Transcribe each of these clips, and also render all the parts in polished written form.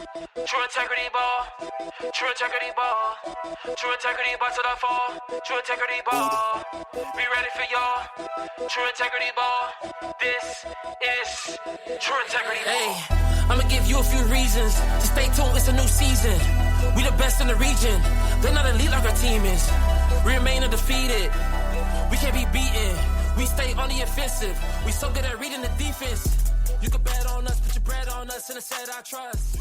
True integrity ball. True integrity ball. True integrity ball to the fall. True integrity ball. We ready for y'all. True integrity ball. This is true integrity ball. Hey, I'ma give you a few reasons to stay tuned. It's a new season. We the best in the region. They're not elite like our team is. We remain undefeated. We can't be beaten. We stay on the offensive. We so good at reading the defense. You can bet on us, put your bread on us, and set I trust.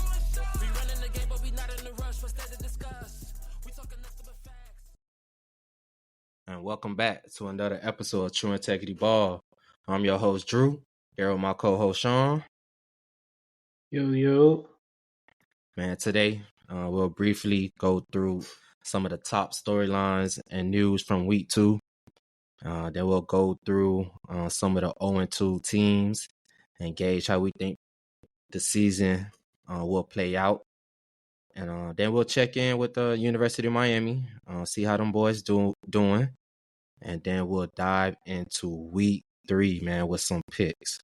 We running the game, but we not in the rush. What's there to discuss? We talking nothing but facts. And welcome back to another episode of True Integrity Ball. I'm your host, Drew. Here with my co-host, Sean. Yo. Man, today we'll briefly go through some of the top storylines and news from week 2. Then we'll go through some of the 0-2 teams and gauge how we think the season will play out. And then we'll check in with the University of Miami, see how them boys doing. And then we'll dive into week 3, man, with some picks.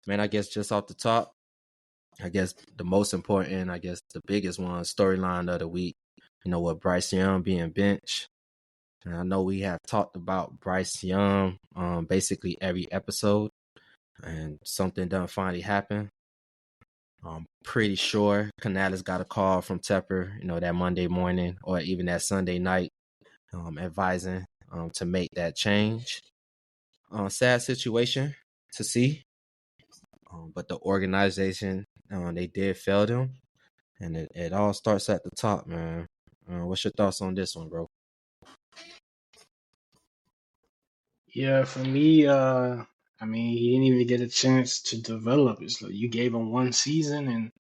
Man, I guess just off the top, I guess the most important, the biggest one, storyline of the week, with Bryce Young being benched. And I know we have talked about Bryce Young basically every episode, and something done finally happen. I'm pretty sure Canales got a call from Tepper, that Monday morning or even that Sunday night, advising to make that change. Sad situation to see, but the organization, they did fail them, and it all starts at the top, man. What's your thoughts on this one, bro? Yeah, for me, he didn't even get a chance to develop. It's like you gave him one season and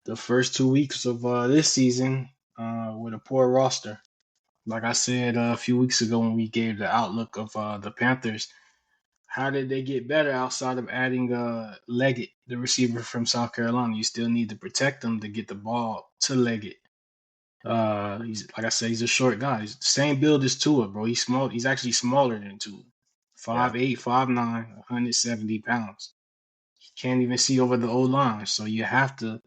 the first 2 weeks of this season with a poor roster. Like I said a few weeks ago when we gave the outlook of the Panthers, how did they get better outside of adding Leggett, the receiver from South Carolina? You still need to protect him to get the ball to Leggett. He's like I said, he's a short guy. He's the same build as Tua, bro. He's small. He's actually smaller than Tua. 5'8", 5'9", 170 pounds. He can't even see over the old line. So you have to.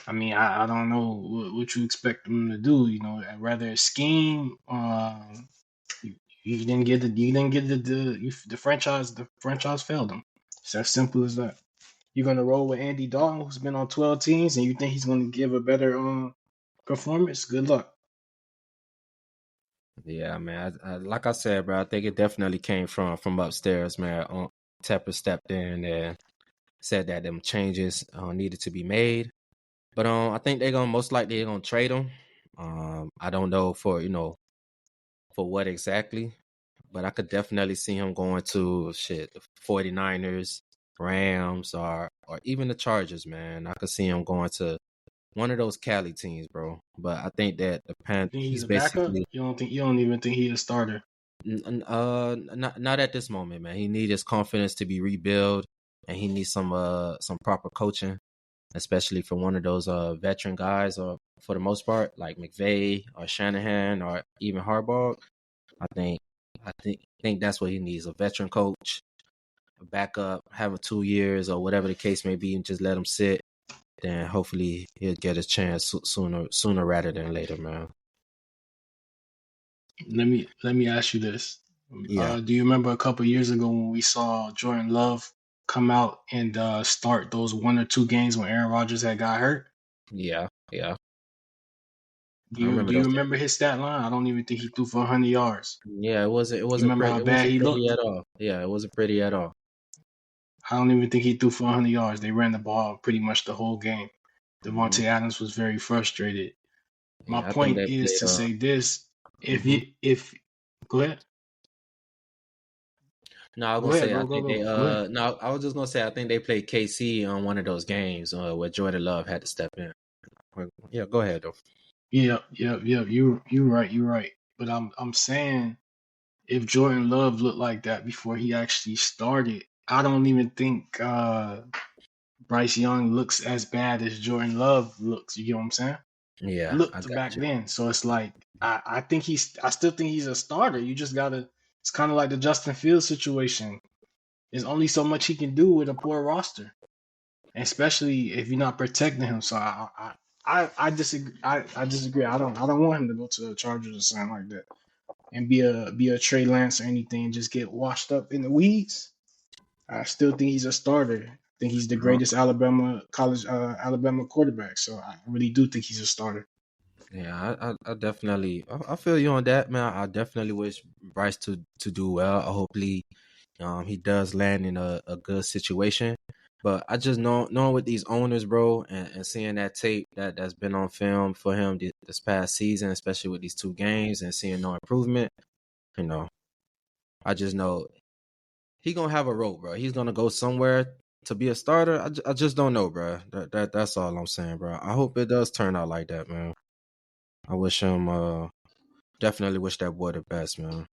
I don't know what you expect him to do. Rather scheme. You didn't get the franchise. The franchise failed him. It's as simple as that. You're gonna roll with Andy Dalton, who's been on 12 teams, and you think he's gonna give a better performance? Good luck. Yeah, man. Like I said, bro, I think it definitely came from upstairs, man. Tepper stepped in and said that them changes needed to be made. But I think they're gonna most likely trade him. I don't know for what exactly, but I could definitely see him going to the 49ers, Rams, or even the Chargers, man. I could see him going to one of those Cali teams, bro. But I think that the Panthers, he's a backup. You don't even think he's a starter? Not at this moment, man. He needs his confidence to be rebuilt, and he needs some proper coaching, especially for one of those veteran guys, or for the most part, like McVay or Shanahan or even Harbaugh. I think that's what he needs: a veteran coach, a backup, have 2 years or whatever the case may be, and just let him sit. Then hopefully he'll get a chance sooner rather than later, man. Let me ask you this. Yeah. Do you remember a couple years ago when we saw Jordan Love come out and start those 1 or 2 games when Aaron Rodgers had got hurt? Yeah. Do you remember his stat line? I don't even think he threw for 100 yards. Yeah, it wasn't remember how bad he looked at all. Yeah, it wasn't pretty at all. I don't even think he threw for 100 yards. They ran the ball pretty much the whole game. Devontae Adams was very frustrated. My point is to say this: if go ahead. No, I was just gonna say I think they played KC on one of those games where Jordan Love had to step in. Yeah, go ahead though. Yeah. You're right. But I'm saying if Jordan Love looked like that before he actually started, I don't even think Bryce Young looks as bad as Jordan Love looks. You get what I'm saying? Yeah, looked back then. So it's like I still think he's a starter. You just gotta. It's kind of like the Justin Fields situation. There's only so much he can do with a poor roster. especially if you're not protecting him. So I disagree. I disagree. I don't want him to go to the Chargers or something like that and be a Trey Lance or anything. Just get washed up in the weeds. I still think he's a starter. I think he's the Uh, greatest Alabama quarterback. So I really do think he's a starter. Yeah, I definitely I feel you on that, man. I definitely wish Bryce to do well. Hopefully, he does land in a good situation. But I just knowing with these owners, bro, and seeing that tape that's been on film for him this past season, especially with these two games and seeing no improvement, you know, I just know he gonna have a role, bro. He's gonna go somewhere to be a starter. I just don't know, bro. That's all I'm saying, bro. I hope it does turn out like that, man. I wish him definitely wish that boy the best, man.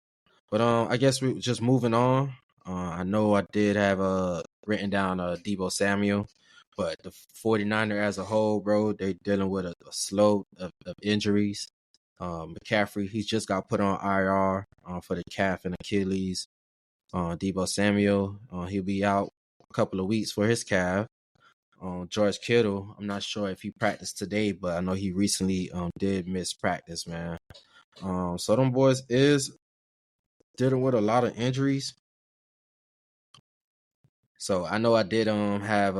But I guess we just moving on. I know I did have written down Debo Samuel, but the 49er as a whole, bro, they dealing with a slow of injuries. McCaffrey, he's just got put on IR for the calf and Achilles. Debo Samuel, he'll be out a couple of weeks for his calf. George Kittle, I'm not sure if he practiced today, but I know he recently did miss practice, man. So them boys is dealing with a lot of injuries. So I know I did have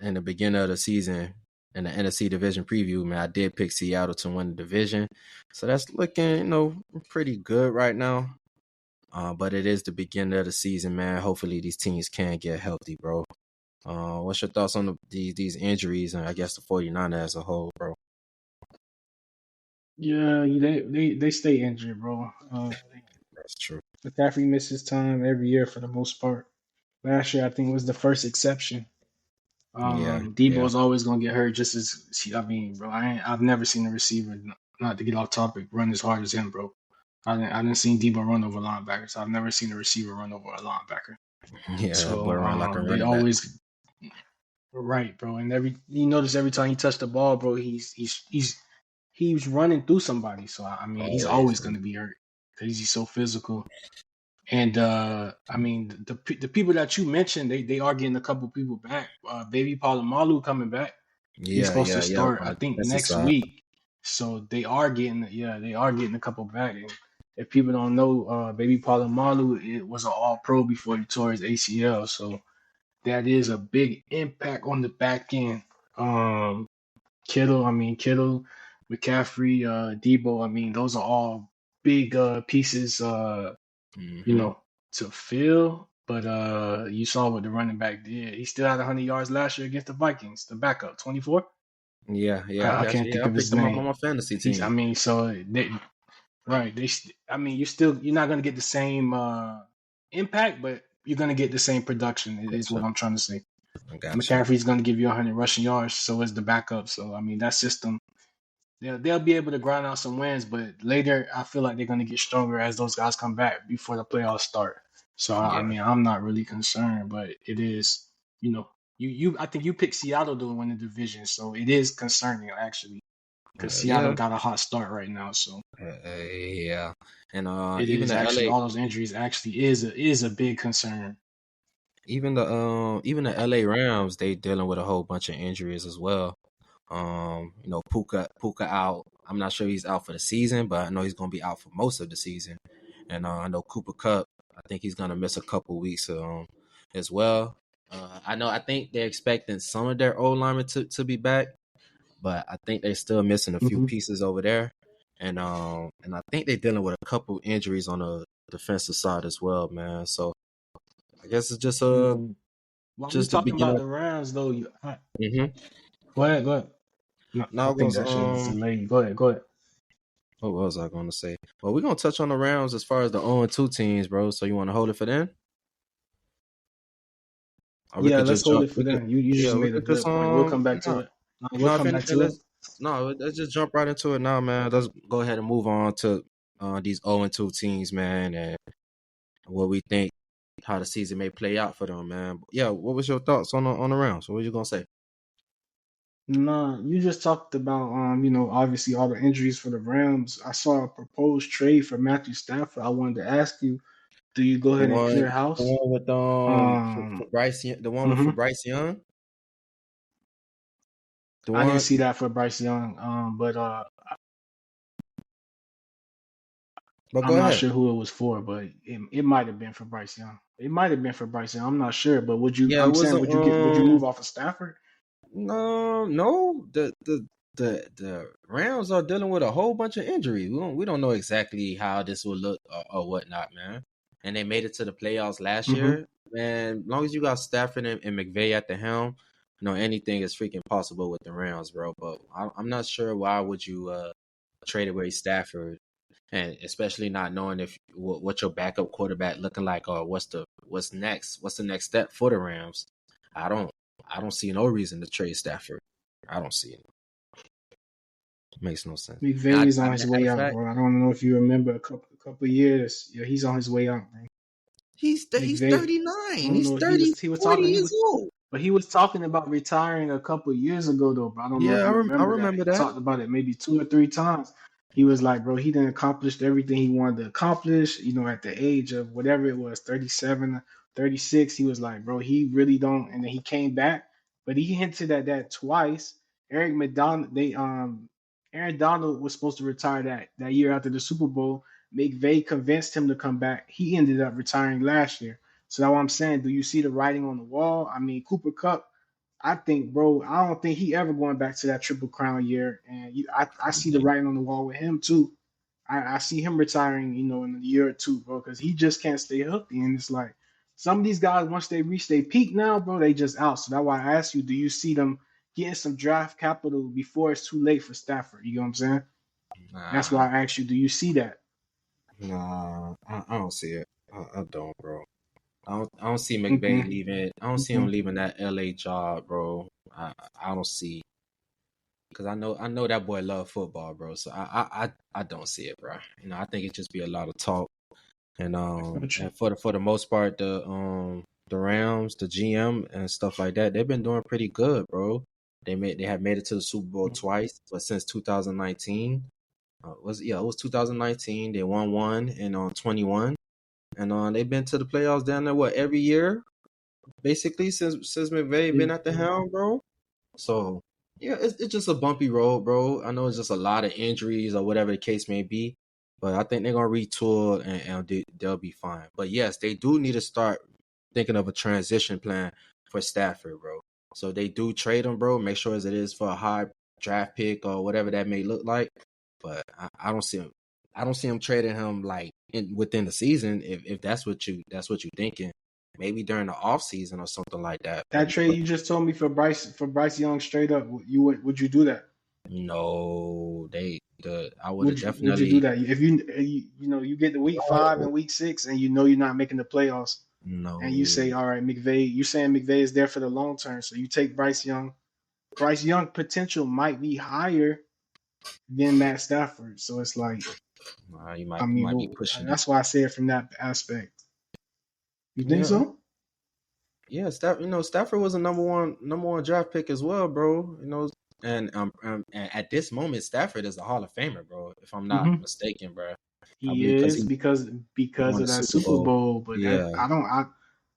in the beginning of the season in the NFC division preview, man, I did pick Seattle to win the division. So that's looking, pretty good right now. But it is the beginning of the season, man. Hopefully these teams can get healthy, bro. What's your thoughts on these injuries and I guess the 49ers as a whole, bro? Yeah, they stay injured, bro. That's true. McCaffrey misses time every year for the most part. Last year, I think was the first exception. Yeah, yeah, Debo's always gonna get hurt. Just as I mean, bro, I've never seen a receiver not to get off topic run as hard as him, bro. I didn't see Debo run over linebackers. I've never seen a receiver run over a linebacker. yeah. That boy So run like a they running back. always right, bro. And you notice every time he touched the ball, bro, he's running through somebody. So I mean, he's Always, always man. gonna be hurt because he's so physical. And I mean, the people that you mentioned, they are getting a couple people back. Baby Palomalu coming back. He's Yeah, supposed to yeah, yeah. start, On I the think, defensive next side. week. So they are getting a couple back. And if people don't know, Baby Palomalu it was an All Pro before he tore his ACL. So that is a big impact on the back end. Um, Kittle, McCaffrey, Debo. I mean, those are all big pieces. You Hmm. know, to fill. But you saw what the running back did. He still had 100 yards last year against the Vikings. The backup, 24. Yeah, yeah, I I got you. can't Yeah, think I of his picked him up on name. my fantasy He's. I team. mean, so they right. I mean, you're not gonna get the same impact, but you're gonna get the same production. It is what Gotcha. I'm trying to say. I got you. McCaffrey's gonna give you 100 rushing yards. So is the backup. So I mean, that system. They'll be able to grind out some wins, but later I feel like they're going to get stronger as those guys come back before the playoffs start. So I Yeah, mean, I'm not really concerned, but it is, you I think you picked Seattle to win the division, so it is concerning actually because Seattle yeah, got a hot start right now. So yeah. And it even is the actually LA, all those injuries actually is a big concern. even the LA Rams, they dealing with a whole bunch of injuries as well. Puka out. I'm not sure he's out for the season, but I know he's gonna be out for most of the season. And I know Cooper Cup. I think he's gonna miss a couple weeks as well. I think they're expecting some of their old linemen to be back, but I think they're still missing a few Mm-hmm. pieces over there. And I think they're dealing with a couple injuries on the defensive side as well, man. So I guess it's While we just the talking about beginning. the Rams, though, Mm-hmm. go ahead, go ahead. No, I Now think goes that shit is delayed. Go ahead, go ahead. what was I going to say? Well, we're gonna touch on the rounds as far as the 0-2 teams, bro. So you want to hold it for then, or we Yeah, could let's just hold jump? it for them. You Yeah, just we made a could just good point. We'll come back to no, it. We'll no. If come back anything, to it. let's just jump right into it now, man. Let's go ahead and move on to these 0-2 teams, man, and what we think how the season may play out for them, man. Yeah, what was your thoughts on the rounds? What were you gonna say? Nah, you just talked about obviously all the injuries for the Rams. I saw a proposed trade for Matthew Stafford. I wanted to ask you, Do you go The ahead and one, clear the house? one with for Um, Bryce, the one with for mhm. Bryce Young, the I didn't one. see that for Bryce Young. But But go I'm not ahead. sure who it was for, but it might have been for Bryce Young. It might have been for Bryce Young. I'm not sure, but would you? Yeah, it I'm saying, wasn't. would you move off of Stafford? No, no. The Rams are dealing with a whole bunch of injuries. We don't know exactly how this will look or whatnot, man. And they made it to the playoffs last Hmm. year. Man, as long as you got Stafford and McVay at the helm, anything is freaking possible with the Rams, bro. But I'm not sure why would you trade away Stafford, and especially not knowing if what your backup quarterback looking like, or what's next, what's the next step for the Rams. I don't I don't see no reason to trade Stafford. I don't see it. It makes no sense. And McVay is on his matter way of out, fact, bro. I don't know if you remember a couple years. Yeah, he's on his way out, man. he's McVay. I 39. don't He's know. He 30, was he was 40 talking. He years was old. But he was talking about retiring a couple of years ago, though. But I don't know if Yeah, you I remember that. remember He that. talked about it maybe two or three times. He was like, bro, he didn't accomplish everything he wanted to accomplish, at the age of whatever it was, 37, 36. He was like, bro, he really don't. And then he came back, but he hinted at that twice. Eric McDonald, Aaron Donald was supposed to retire that year after the Super Bowl. McVay convinced him to come back. He ended up retiring last year. So that's what I'm saying. Do you see the writing on the wall? I mean, Cooper Cup, I think, bro, I don't think he ever going back to that Triple Crown year. And I see the writing on the wall with him too. I see him retiring, in a year or two, bro, because he just can't stay healthy. And it's like some of these guys, once they reach their peak now, bro, they just out. So that's why I asked you, do you see them getting some draft capital before it's too late for Stafford? You know what I'm saying? That's why Nah, I asked you, do you see that? nah, I don't see it. I don't, bro. I don't see McVay Mm-mm, leaving. I don't see him mm-mm. leaving that LA job, bro. I don't see, because I know that boy love football, bro. So I don't see it, bro. I think it just be a lot of talk. And Gotcha. and for the most part, the Rams, the GM and stuff like that, they've been doing pretty good, bro. They have made it to the Super Bowl twice, but since 2019, it was 2019. They won one and on 21, and they've been to the playoffs down there every year basically since McVay Yeah. been at the helm, bro. So yeah, it's just a bumpy road, bro. I know it's just a lot of injuries or whatever the case may be, but I think they're gonna retool and they'll be fine. But yes, they do need to start thinking of a transition plan for Stafford, bro. So they do trade him, bro. Make sure as it is for a high draft pick or whatever that may look like. But I don't see him. I don't see him trading him like within the season. If that's what you thinking, maybe during the off season or something like that. That trade you just told me for Bryce Young straight up, would you do that? No, I would have Would you do definitely that if you get to week five no, and week six and you know you're not making the playoffs and you say, no. all right, McVay, you're saying McVay is there for the long term, so you take Bryce Young. Bryce Young potential might be higher than Matt Stafford, so it's like, Nah, you I might you mean, might be well, pushing it. that's why I say it from that aspect. You think Yeah, so? yeah. Stafford was a number one draft pick as well, bro. And at this moment, Stafford is a Hall of Famer, bro. If I'm not Hmm. mistaken, bro. I He believe because is he because won the of that Super Super Bowl. Bowl, but Yeah,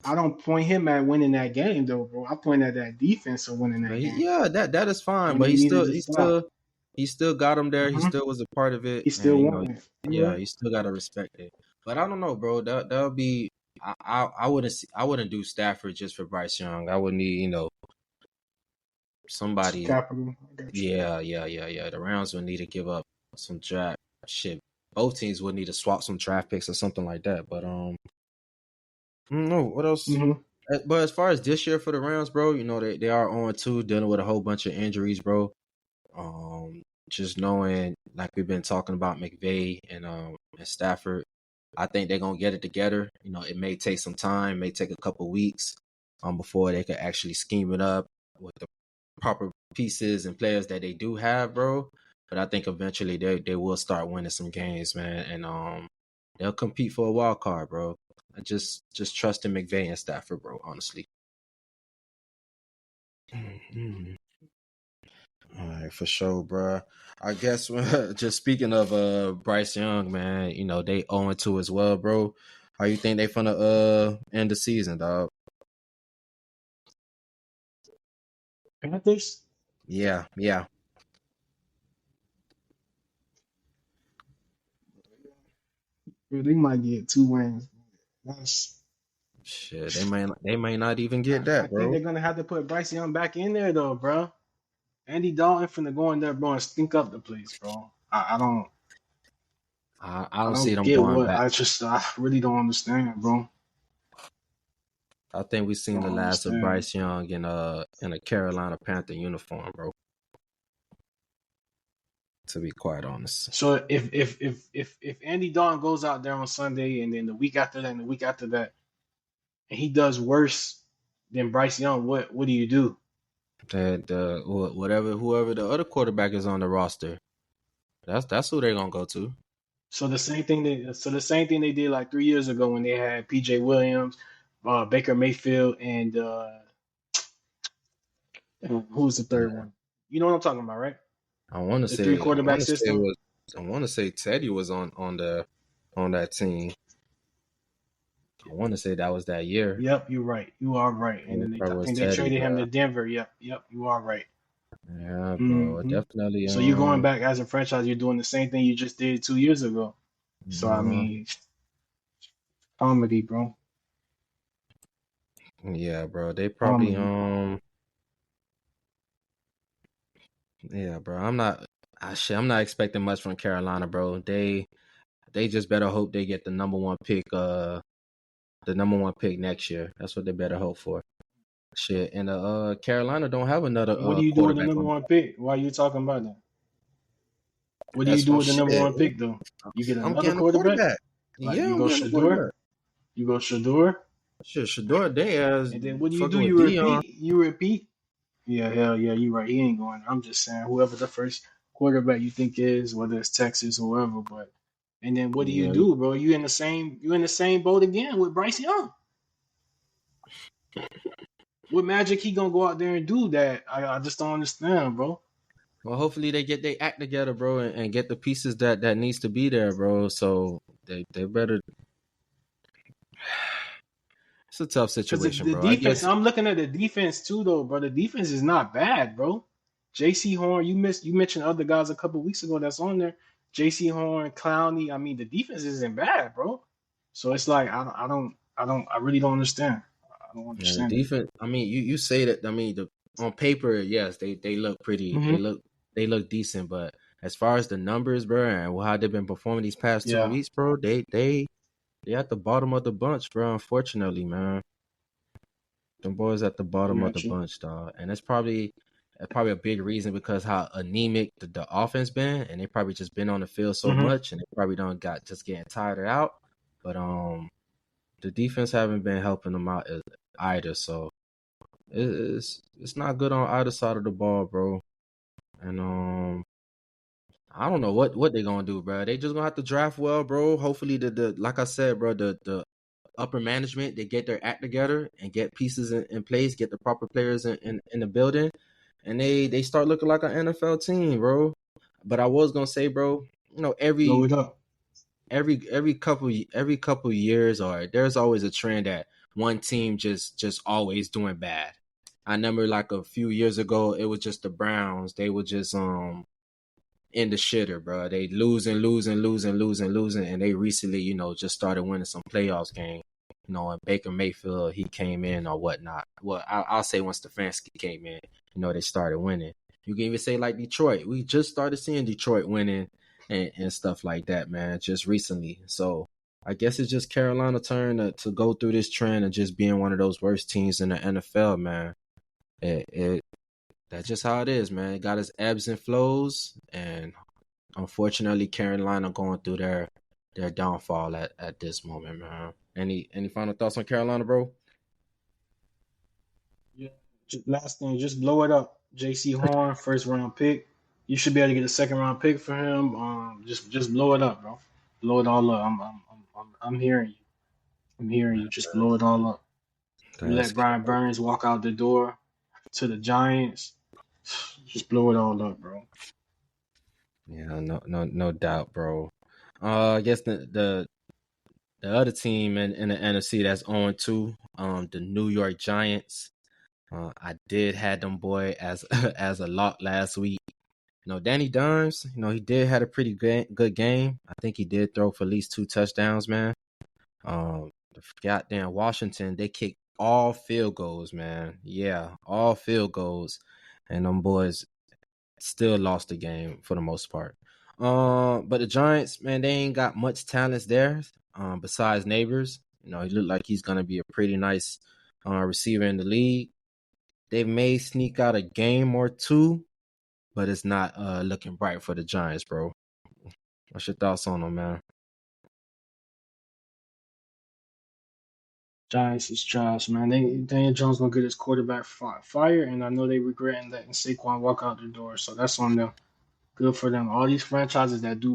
I don't point him at winning that game though, bro. I point at that defense of winning that game yeah. That is fine, when but they he needed still to he stop. still he still got him there. He Hmm. still was a part of it, He still and won it. You're yeah, right. you still gotta respect it. But I don't know, bro. That'll be. I wouldn't do Stafford just for Bryce Young. I would need Some somebody. capital. I got you. Yeah, yeah, yeah, yeah. The Rams would need to give up some draft shit. Both teams would need to swap some draft picks or something like that. But I don't know what else. Hmm. But as far as this year for the Rams, bro, they are on 2, dealing with a whole bunch of injuries, bro. Um, just knowing, like we've been talking about McVay and Stafford, I think they're gonna get it together. It may take some time, may take a couple weeks, before they could actually scheme it up with the proper pieces and players that they do have, bro. But I think eventually they will start winning some games, man, and they'll compete for a wild card, bro. I just trust in McVay and Stafford, bro. Honestly. Mhm. All right, for sure, bro. I guess just speaking of Bryce Young, man, they 0-2 as well, bro. How you think they finna end the season, dog? Panthers, Yeah, yeah. bro, they might get 2 wins. That's. Shit, they may not even get I that, think bro. they're gonna have to put Bryce Young back in there though, bro. Andy Dalton finna go in there, bro, and stink up the place, bro. I I don't see don't them get going what back. I really don't understand, bro. I think we've seen the Don't last of understand. Bryce Young in a Carolina Panther uniform, bro. To be quite honest. So if Andy Dalton goes out there on Sunday and then the week after that and the week after that and he does worse than Bryce Young, what do you do? That whatever whoever the other quarterback is on the roster, that's who they're gonna go to. So the same thing they did like 3 years ago when they had PJ Williams, Baker Mayfield, and who was the third Yeah, one? You know what I'm talking about, right? I want to The three say I quarterback want to say it system. was I want to say Teddy was on that team. I want to say that was that year. Yep, you're right. You are right. And Yeah, then probably I was think they Teddy, traded him but to Denver. Yep, you are right. yeah, bro, hmm definitely. So you're going back as a franchise. You're doing the same thing you just did 2 years ago. So I Uh, mean, comedy, bro. yeah, bro. They probably Comedy. yeah, bro. I'm not expecting much from Carolina, bro. They just better hope they get the number one pick next year. That's what they better hope for. Shit, and Carolina don't have another And what do you do with the quarterback number on. one pick? Why are you talking about that? What do you That's do oh with the number shit. one pick though? You get I'm another getting a quarterback? quarterback. Like Yeah, you I'm go getting a Shador? quarterback. You go Shador? Shit, Shador they as And then what do you do? fucking with You Dion. repeat? You repeat? Yeah, hell yeah, you right. He ain't going. I'm just saying, whoever the first quarterback you think is, whether it's Texas or whoever, but and then what do you Yeah, do, bro? You in the same boat again with Bryce Young. What magic he gonna go out there and do that? I just don't understand, bro. well, hopefully they get their act together, bro, and get the pieces that needs to be there, bro. So they better. It's a tough Because situation, the bro. I defense, guess I'm looking at the defense too, though, bro. The defense is not bad, bro. J.C. Horn, you mentioned other guys a couple weeks ago that's on there. J.C. Horn, Clowney. I mean, the defense isn't bad, bro. So it's like I really don't understand. I don't yeah, the understand it. defense. I mean, you say that. I mean, on paper, yes, they look pretty. Mm-hmm. They look decent, but as far as the numbers, bro, and how they've been performing these past two Yeah. weeks, bro, they at the bottom of the bunch, bro. Unfortunately, man, them boys at the bottom Yeah. of the True. bunch, dog. And that's probably a big reason because how anemic the offense been, and they probably just been on the field so Mm-hmm. much, and they probably don't got just getting tired out. But the defense haven't been helping them out either, so it's not good on either side of the ball, bro. And I don't know what they're gonna do, bro. They just gonna have to draft well, bro. Hopefully the like I said, bro, the upper management they get their act together and get pieces in place, get the proper players in the building, and they start looking like an NFL team, bro. But I was gonna say, bro, you know, Blow it up. every couple years, or there's always a trend that one team just always doing bad. I remember like a few years ago, it was just the Browns. They were just in the shitter, bro. They losing, and they recently, just started winning some playoffs game. And Baker Mayfield he came in or whatnot. Well, I'll say once Stefanski came in, they started winning. You can even say like Detroit. We just started seeing Detroit winning and stuff like that, man, just recently. So I guess it's just Carolina turn to go through this trend of just being one of those worst teams in the NFL, man. It That's just how it is, man. It got its ebbs and flows, and unfortunately, Carolina going through their downfall at this moment, man. Any final thoughts on Carolina, bro? Yeah. Last thing, just blow it up. J.C. Horn, first round pick. You should be able to get a second round pick for him. Just blow it up, bro. Blow it all up. I'm hearing you. I'm hearing you. Just blow it all up. You That's let Brian Burns walk out the door to the Giants. Just blow it all up, bro. yeah, no doubt, bro. I guess the The other team in the NFC that's on 2, the New York Giants. I did have them boy as as a lock last week. Danny Dimes, he did had a pretty good game. I think he did throw for at least 2 touchdowns, man. The goddamn Washington, they kicked all field goals, man. Yeah, all field goals, and them boys still lost the game for the most part. But the Giants, man, they ain't got much talents there. Besides Neighbors, he looked like he's gonna be a pretty nice receiver in the league. They may sneak out a game or two, but it's not looking bright for the Giants, bro. What's your thoughts on them, man? Giants is trash, man. Daniel Jones gonna get his quarterback fired, and I know they regretting letting Saquon walk out the door. So that's on them. Good for them. All these franchises that do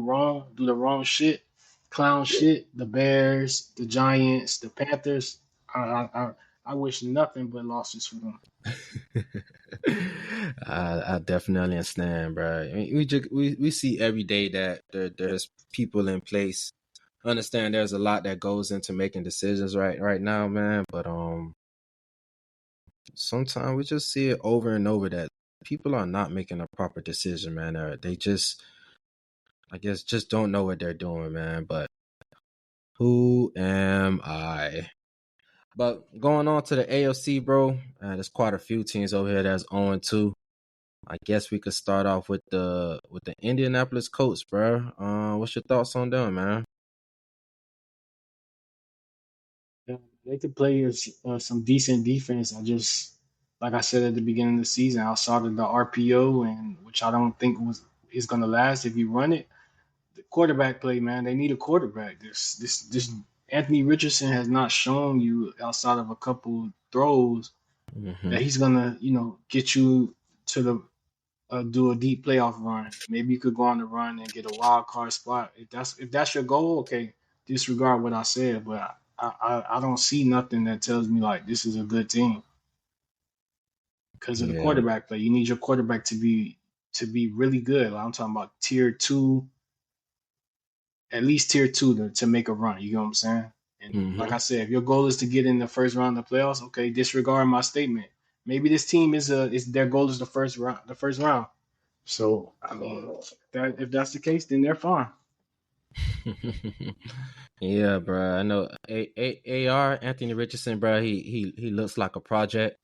the wrong shit, clown shit. The Bears, the Giants, the Panthers. I wish nothing but losses for them. I definitely understand, bro. I mean, we see every day that there's people in place. I understand there's a lot that goes into making decisions right now, man. But sometimes we just see it over and over that people are not making a proper decision, man. They just, I guess, just don't know what they're doing, man. But who am I? But going on to the AFC, bro, there's quite a few teams over here that's 0-2. I guess we could start off with the Indianapolis Colts, bro. What's your thoughts on them, man? Yeah, they could play some decent defense. Like I said at the beginning of the season, outside of the RPO, and which I don't think is gonna last if you run it. The quarterback play, man. They need a quarterback. This Anthony Richardson has not shown you outside of a couple throws Hmm. that he's gonna, get you to the do a deep playoff run. Maybe you could go on the run and get a wild card spot. If that's your goal, okay. Disregard what I said, but I don't see nothing that tells me like this is a good team because of the Yeah. quarterback play. You need your quarterback to be really good. Like I'm talking about tier two, at least tier two to make a run. You know what I'm saying? And like Hmm. I said, if your goal is to get in the first round of the playoffs, okay, disregard my statement. Maybe this team is their goal is the first round. The first round. So I mean, that if that's the case, then they're fine. Yeah, bro. I know AR Anthony Richardson, bro. He looks like a project.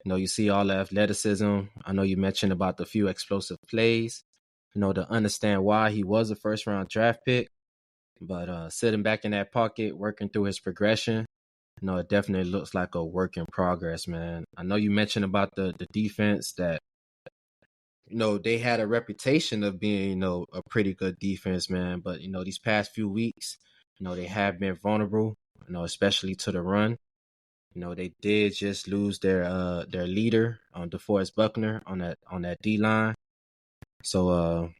You see all the athleticism. I know you mentioned about the few explosive plays. To understand why he was a first round draft pick, but sitting back in that pocket, working through his progression, it definitely looks like a work in progress, man. I know you mentioned about the defense that they had a reputation of being, a pretty good defense, man. But these past few weeks, they have been vulnerable, especially to the run. They did just lose their leader, DeForest Buckner on that D line. So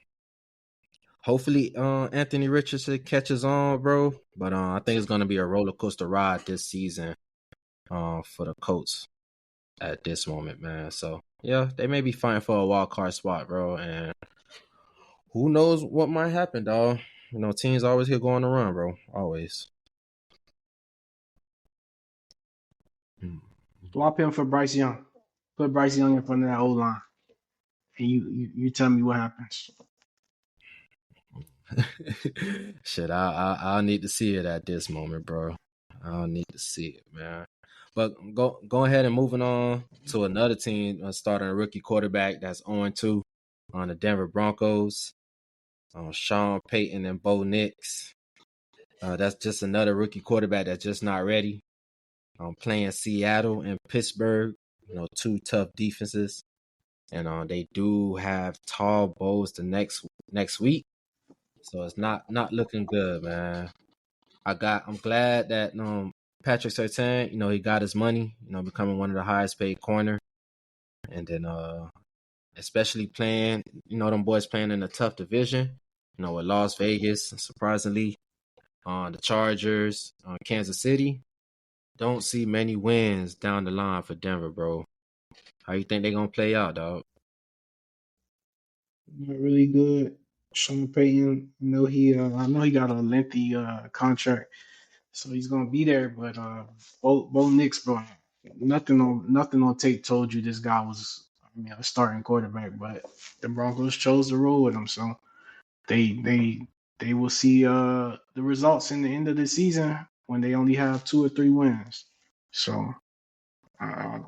hopefully Anthony Richardson catches on, bro. But I think it's gonna be a roller coaster ride this season for the Colts at this moment, man. So yeah, they may be fighting for a wild card spot, bro. And who knows what might happen, dog. Teams always here going to run, bro. Always. Mm. Swap him for Bryce Young. Put Bryce Young in front of that O line, and you tell me what happens. Shit, I'll need to see it at this moment, bro. I'll need to see it, man. But go ahead and moving on to another team starting a rookie quarterback that's 0-2 on the Denver Broncos. Sean Payton and Bo Nix. That's just another rookie quarterback that's just not ready. Playing Seattle and Pittsburgh, two tough defenses, and they do have tall bows the next week, so it's not looking good, man. I'm glad that Patrick Surtain, he got his money, becoming one of the highest paid corner, and then especially playing, them boys playing in a tough division, with Las Vegas, surprisingly, the Chargers, Kansas City. Don't see many wins down the line for Denver, bro. How you think they gonna play out, dog? Not really good. Sean Payton, I know he got a lengthy contract, so he's gonna be there. But Bo Nix, bro, nothing on tape told you this guy was, I mean, a starting quarterback. But the Broncos chose to roll with him, so they will see the results in the end of the season when they only have 2 or 3 wins. So I,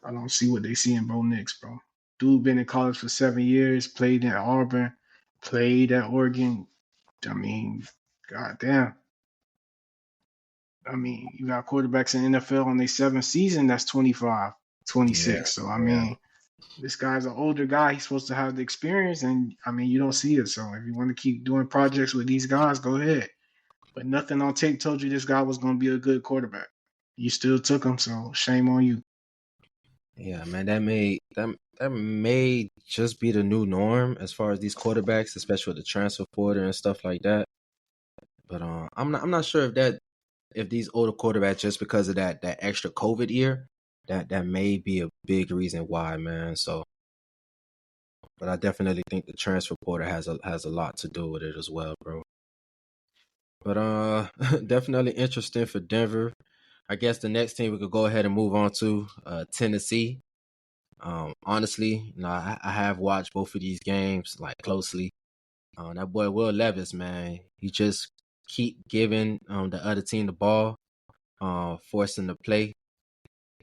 I don't see what they see in Bo Nix, bro. Dude been in college for 7 years, played at Auburn, played at Oregon. I mean, goddamn. I mean, you got quarterbacks in the NFL on their seventh season, that's 25, Yeah, 26. So, I yeah, mean, this guy's an older guy. He's supposed to have the experience, and I mean, you don't see it. So, if you want to keep doing projects with these guys, go ahead. But nothing on tape told you this guy was going to be a good quarterback. You still took him, so shame on you. yeah, man. That may just be the new norm as far as these quarterbacks, especially with the transfer portal and stuff like that. But I'm not sure if these older quarterbacks, just because of that extra COVID year, that may be a big reason why, man. So, but I definitely think the transfer portal has a lot to do with it as well, bro. But definitely interesting for Denver. I guess the next team we could go ahead and move on to, Tennessee. Honestly, I have watched both of these games like closely. That boy Will Levis, man, he just keep giving the other team the ball, forcing the play.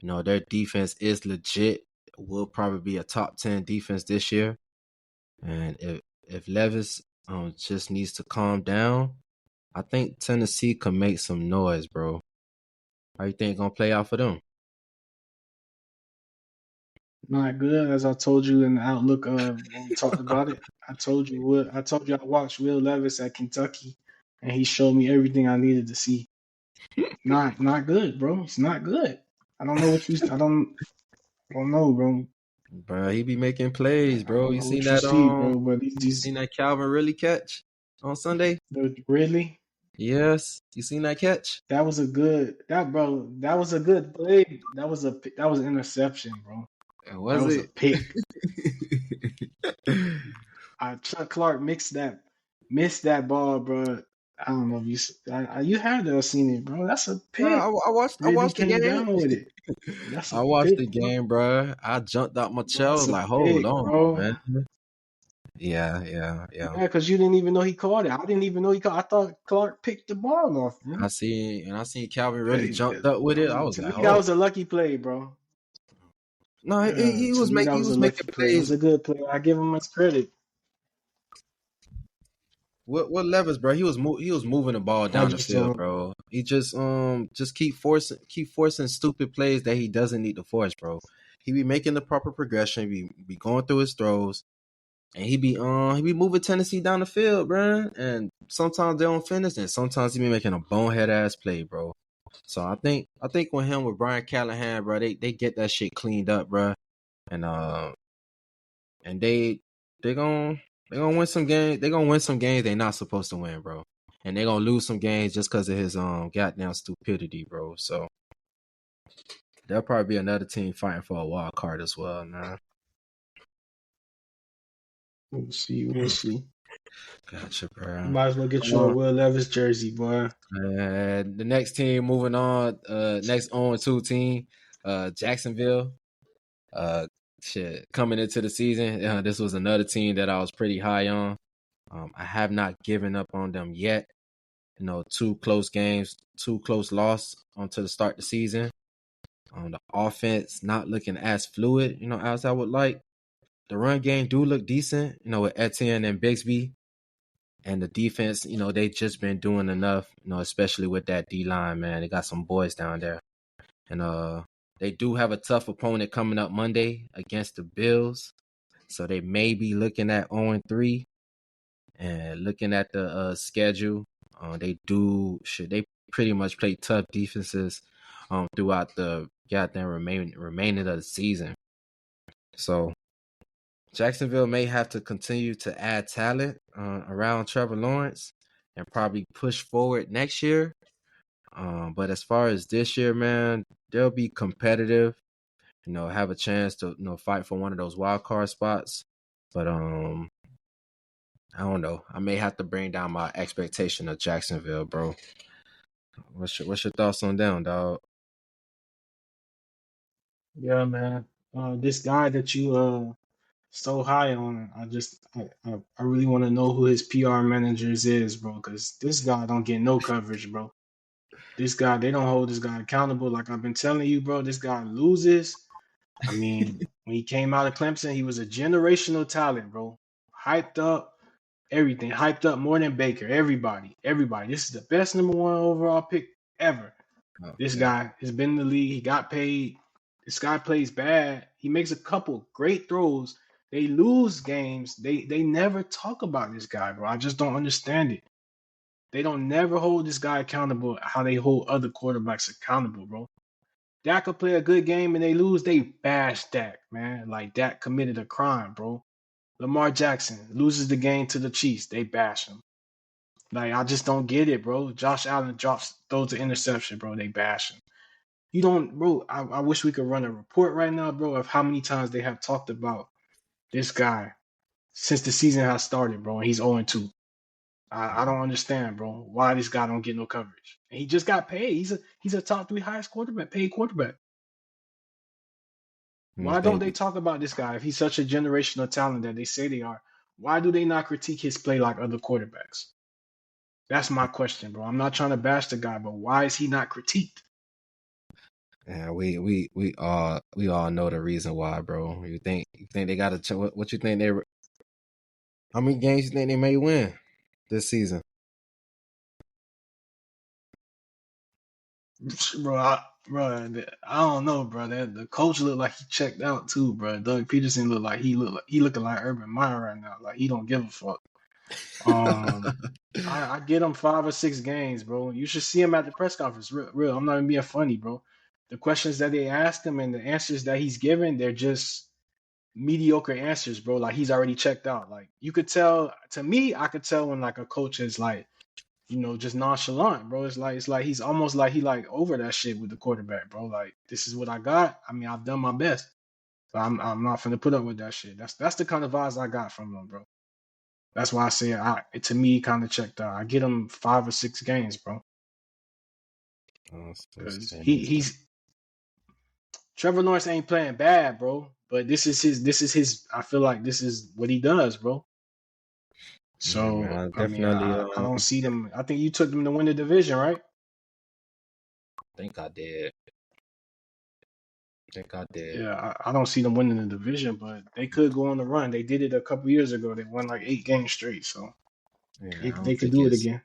Their defense is legit. Will probably be a top 10 defense this year. And if Levis just needs to calm down, I think Tennessee can make some noise, bro. How you think gonna play out for them? Not good, as I told you in the outlook when we talked about it. I told you I watched Will Levis at Kentucky, and he showed me everything I needed to see. Not good, bro. It's not good. I don't know what you. I don't know, bro. Bro, he be making plays, I bro. don't You know seen what you that see, bro. But you these seen that Calvin really catch on Sunday? really, Yes. You seen that catch? that was a good that bro. That was a good play. That was an interception, bro. That Was was a it? pick. Chuck Clark missed that ball, bro. I don't know if you had to have seen it, bro. That's a Nah, pick. I Really watched the came game. down with it. That's I a watched the pick, bro. game, bro. I jumped out my Bro, chair. I that's was a like, hold pick, on, bro. man. Yeah, yeah, yeah. Yeah, because you didn't even know he caught it. I didn't even know he caught. I thought Clark picked the ball off, bro. I seen Calvin really Hey, jumped up with it. I was to like, me, that oh was a lucky play, bro. no, Yeah, to me, that he was a was making lucky play. It was plays. a good play. I give him his credit. What levers, bro? He was moving the ball I down the just field, bro. He just keep forcing stupid plays that he doesn't need to force, bro. He be making the proper progression, be going through his throws, and he be moving Tennessee down the field, bro. And sometimes they don't finish, and sometimes he be making a bonehead ass play, bro. So I think with him, with Brian Callahan, bro, they get that shit cleaned up, bro. And and they gon' they gonna win some games. They gonna win some games they not supposed to win, bro. And they gonna lose some games just because of his goddamn stupidity, bro. So there'll probably be another team fighting for a wild card as well, man. we'll see. We'll see. Gotcha, bro. Might as well get you a Uh, Will Levis jersey, boy. the next team moving on, next 0-2 team, Jacksonville. Uh, shit, coming into the season, this was another team that I was pretty high on. I have not given up on them yet. 2 close games, 2 close loss onto the start of the season. The offense not looking as fluid, as I would like. The run game do look decent, with Etienne and Bigsby. And the defense, they just been doing enough, especially with that D line, man. They got some boys down there. And they do have a tough opponent coming up Monday against the Bills. So they may be looking at 0-3. And looking at the schedule, they pretty much play tough defenses throughout the goddamn remaining of the season. So Jacksonville may have to continue to add talent around Trevor Lawrence and probably push forward next year. But as far as this year, man, they'll be competitive. Have a chance to fight for one of those wild card spots. But I don't know. I may have to bring down my expectation of Jacksonville, bro. What's your thoughts on them, dog? Yeah, man. This guy that you so high on, I really want to know who his PR managers is, bro, because this guy don't get no coverage, bro. This guy, they don't hold this guy accountable. Like I've been telling you, bro, this guy loses. I mean, when he came out of Clemson, he was a generational talent, bro. Hyped up, everything. Hyped up more than Baker. Everybody. This is the best number one overall pick ever. This Okay. guy has been in the league. He got paid. This guy plays bad. He makes a couple great throws. They lose games. They never talk about this guy, bro. I just don't understand it. They don't never hold this guy accountable how they hold other quarterbacks accountable, bro. Dak could play a good game and they lose, they bash Dak, man. Like Dak committed a crime, bro. Lamar Jackson loses the game to the Chiefs, they bash him. Like I just don't get it, bro. Josh Allen throws the interception, bro. They bash him. You don't, bro. I wish we could run a report right now, bro, of how many times they have talked about this guy since the season has started, bro. And he's 0-2. I don't understand, bro. Why this guy don't get no coverage? And he just got paid. He's a top three highest paid quarterback. I Why don't think they talk about this guy if he's such a generational talent that they say they are? Why do they not critique his play like other quarterbacks? That's my question, bro. I'm not trying to bash the guy, but why is he not critiqued? yeah, we all know the reason why, bro. You think they got to what you think they how many games you think they may win this season? Bro, I don't know, bro. The coach looked like he checked out too, bro. Doug Peterson looked like he looking like Urban Meyer right now. Like he don't give a fuck. Um, I get him 5 or 6 games, bro. You should see him at the press conference. Real. I'm not even being funny, bro. The questions that they ask him and the answers that he's given, they're just mediocre answers, bro. Like he's already checked out. Like you could tell. To me, I could tell when like a coach is like, just nonchalant, bro. It's like he's almost like he like over that shit with the quarterback, bro. Like this is what I got. I mean, I've done my best. But I'm not finna put up with that shit. That's the kind of vibes I got from him, bro. That's why I say to me kind of checked out. I get him 5 or 6 games, bro, So because games. he's Trevor Lawrence ain't playing bad, bro. But this is his. I feel like this is what he does, bro. Yeah, man. So I I mean, definitely I don't see them. I think you took them to win the division, right? think I did. Think I did. Yeah, I don't see them winning the division, but they could go on the run. They did it a couple years ago. They won like 8 games straight, so Yeah, they could do it again.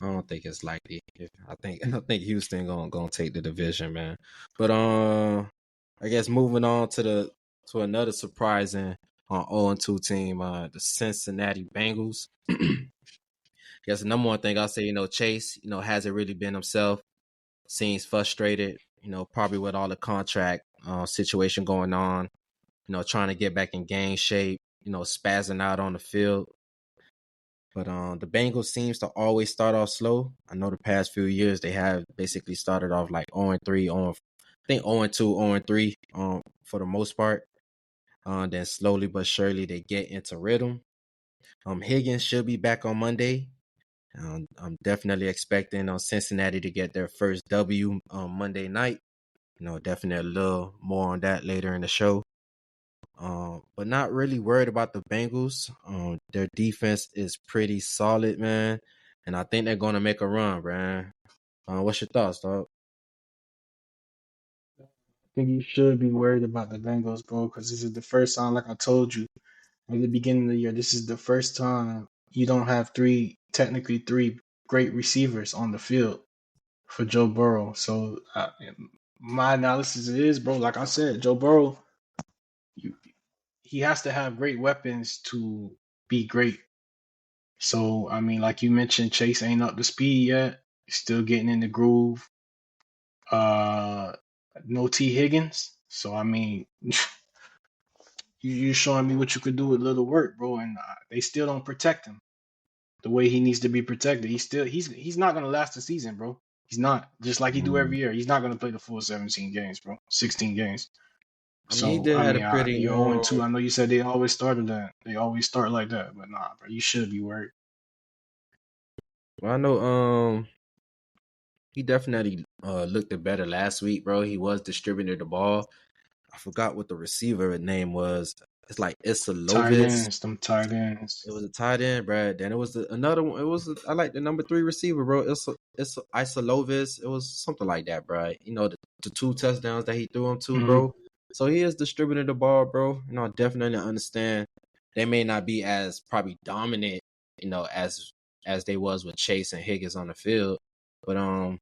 I don't think it's likely. I think Houston gonna take the division, man. But I guess moving on to another surprising 0-2 team, the Cincinnati Bengals. Guess the number one thing I'll say, Chase, hasn't really been himself. Seems frustrated, probably with all the contract situation going on. Trying to get back in game shape. Spazzing out on the field. But the Bengals seems to always start off slow. I know the past few years they have basically started off like 0-3, I think 0-2, 0-3 for the most part. Then slowly but surely they get into rhythm. Higgins should be back on Monday. I'm definitely expecting Cincinnati to get their first W on Monday night. Definitely a little more on that later in the show. But not really worried about the Bengals. Their defense is pretty solid, man, and I think they're gonna make a run, man. What's your thoughts, dog? I think you should be worried about the Bengals, bro, because this is the first time, like I told you at the beginning of the year, this is the first time you don't have technically three great receivers on the field for Joe Burrow. So my analysis is, bro, like I said, Joe Burrow, you, he has to have great weapons to be great. So I mean, like you mentioned, Chase ain't up to speed yet. He's still getting in the groove. Uh, no T Higgins. So I mean, you're showing me what you could do with little work, bro. And they still don't protect him the way he needs to be protected. He's not gonna last the season, bro. He's not. Just like he do Mm. every year. He's not gonna play the full 17 games, bro. 16 games. I mean, he So did I had a mean, pretty. you're 0-2. I know you said they always started that. They always start like that, but nah, bro. You should be worried. Well, I know. He definitely looked it better last week, bro. He was distributing the ball. I forgot what the receiver name was. It's like Issa Tight Lovis. ends, them tight ends. It was a tight end, bro. Then it was another one. It was I like the number 3 receiver, bro. It's Isolovis. It was something like that, bro. You know the 2 touchdowns that he threw him to, Hmm. bro. So he is distributing the ball, bro. You know, I definitely understand they may not be as probably dominant, you know, as they was with Chase and Higgins on the field, but I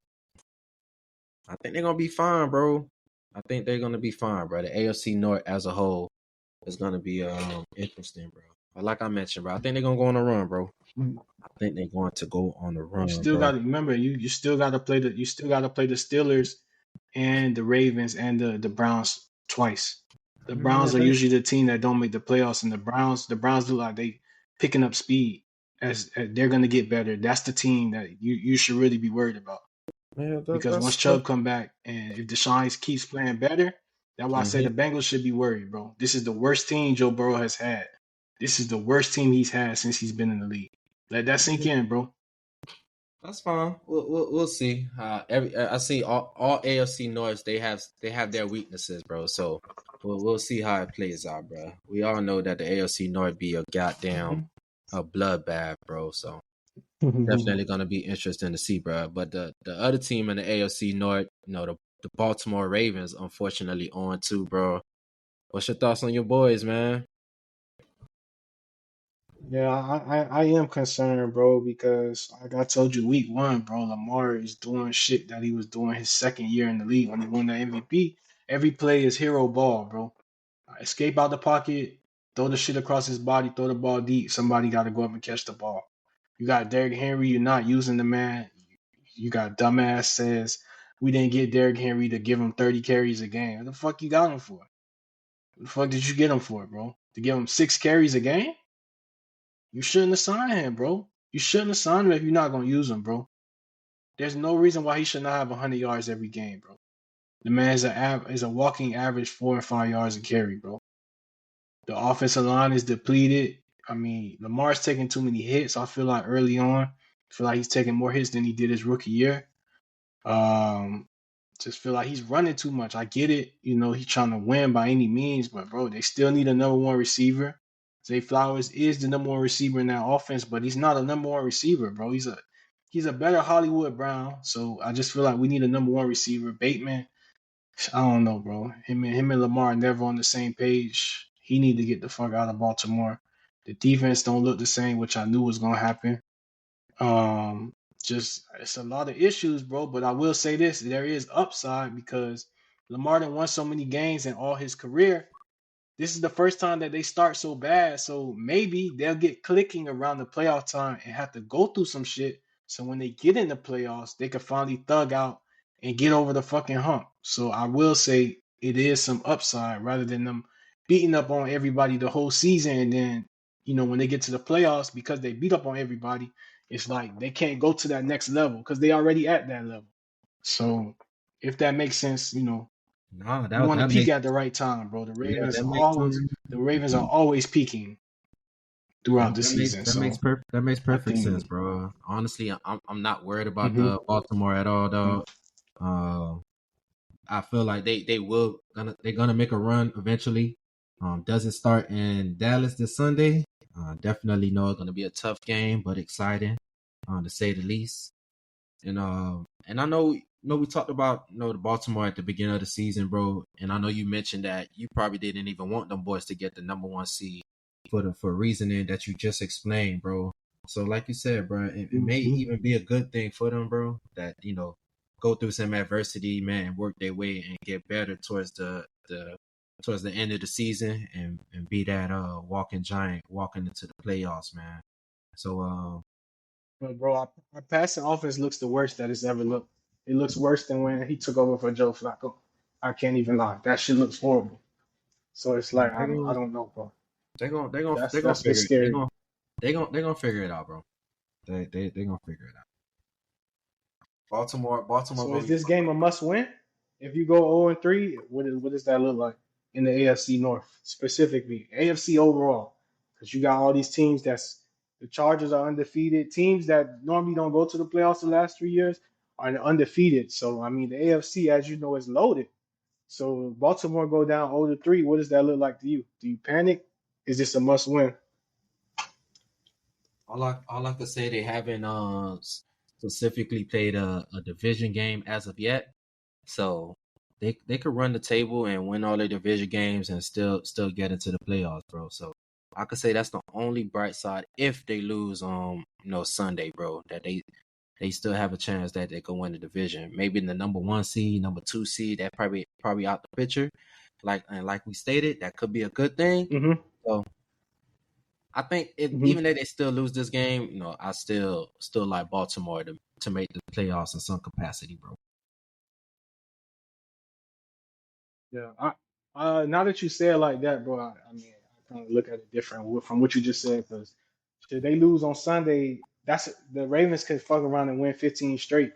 think they're gonna be fine, bro. I think they're gonna be fine, bro. The AFC North as a whole is gonna be interesting, bro. But like I mentioned, bro, I think they're gonna go on a run, bro. I think they're going to go on a You run, still bro. got to remember you still got to play the Steelers and the Ravens and the Browns twice. The Yeah, Browns are usually the team that don't make the playoffs, and the Browns look like they picking up speed as they're gonna get better. That's the team that you should really be worried about yeah, because once that's Chubb come back and if Deshaun keeps playing better, that's why I say mm-hmm. the Bengals should be worried, bro. This is the worst team Joe Burrow has had. This is the worst team he's had since he's been in the league. Let that sink in, bro. That's fine. We'll see. I see all AFC North they have their weaknesses, bro. So we'll see how it plays out, bro. We all know that the AFC North be a goddamn a bloodbath, bro. So definitely gonna be interesting to see, bro. But the other team in the AFC North, you know, the Baltimore Ravens, unfortunately on too, bro. What's your thoughts on your boys, man? Yeah, I am concerned, bro, because like I told you, week one, bro, Lamar is doing shit that he was doing his second year in the league when he won the MVP. Every play is hero ball, bro. Escape out the pocket, throw the shit across his body, throw the ball deep. Somebody got to go up and catch the ball. You got Derrick Henry, you're not using the man. You got dumbass says we didn't get Derrick Henry to give him 30 carries a game. What the fuck you got him for? What the fuck did you get him for, bro? To give him 6 carries a game? You shouldn't have signed him, bro. You shouldn't have signed him if you're not gonna use him, bro. There's no reason why he should not have 100 yards every game, bro. The man is a walking average 4 and 5 yards a carry, bro. The offensive line is depleted. I mean, Lamar's taking too many hits. I feel like early on, I feel like he's taking more hits than he did his rookie year. Um, just feel like he's running too much. I get it, he's trying to win by any means, but bro, they still need a number one receiver. Zay Flowers is the number one receiver in that offense, but he's not a number one receiver, bro. He's a better Hollywood Brown. So I just feel like we need a number one receiver. Bateman, I don't know, bro. Him and Lamar are never on the same page. He need to get the fuck out of Baltimore. The defense don't look the same, which I knew was gonna happen. Um, just it's a lot of issues, bro. But I will say this: there is upside because Lamar done won so many games in all his career. This is the first time that they start so bad, so maybe they'll get clicking around the playoff time and have to go through some shit. So when they get in the playoffs, they can finally thug out and get over the fucking hump. So I will say it is some upside rather than them beating up on everybody the whole season and then when they get to the playoffs because they beat up on everybody, it's like they can't go to that next level because they already at that level. So if that makes sense, No, you want to that peak makes at the right time, bro. The yeah, Ravens that are makes always the Ravens are always peaking throughout the season. So that makes I perfect sense, think bro. Honestly, I'm not worried about hmm the Baltimore at all, though. Uh, I feel like they're gonna make a run eventually. Doesn't start in Dallas this Sunday. Definitely know it's gonna be a tough game, but exciting, to say the least. And I know we talked about the Baltimore at the beginning of the season, bro. And I know you mentioned that you probably didn't even want them boys to get the number one seed for reasoning that you just explained, bro. So like you said, bro, it may hmm even be a good thing for them, bro, that go through some adversity, man, and work their way and get better towards the end of the season and be that walking giant walking into the playoffs, man. So but bro, our passing offense looks the worst that it's ever looked. It looks worse than when he took over for Joe Flacco. I can't even lie. That shit looks horrible. So it's like they're I gonna don't know, bro. That's they're gonna that's what's figure it. scary. They're gonna figure it out, bro. They gonna figure it out. Baltimore So gonna is be this game a must win? If you go 0-3, what does that look like in the AFC North specifically? AFC overall, because you got all these teams the Chargers are undefeated. Teams that normally don't go to the playoffs the last 3 years are undefeated. So I mean, the AFC, as you know, is loaded. So Baltimore go down 0-3. What does that look like to you? Do you panic? Is this a must win? All I could say, they haven't specifically played a division game as of yet. So they could run the table and win all their division games and still get into the playoffs, bro. So I could say that's the only bright side if they lose Sunday, bro. That they still have a chance that they could win the division. Maybe in the number 1 seed, number 2 seed, that probably out the picture. Like we stated, that could be a good thing. Mm-hmm. So I think Mm-hmm. even though they still lose this game, I still like Baltimore to make the playoffs in some capacity, bro. Yeah. Now that you say it like that, bro, I mean, I kind of look at it different from what you just said. Because should they lose on Sunday, that's the Ravens could fuck around and win 15 straight.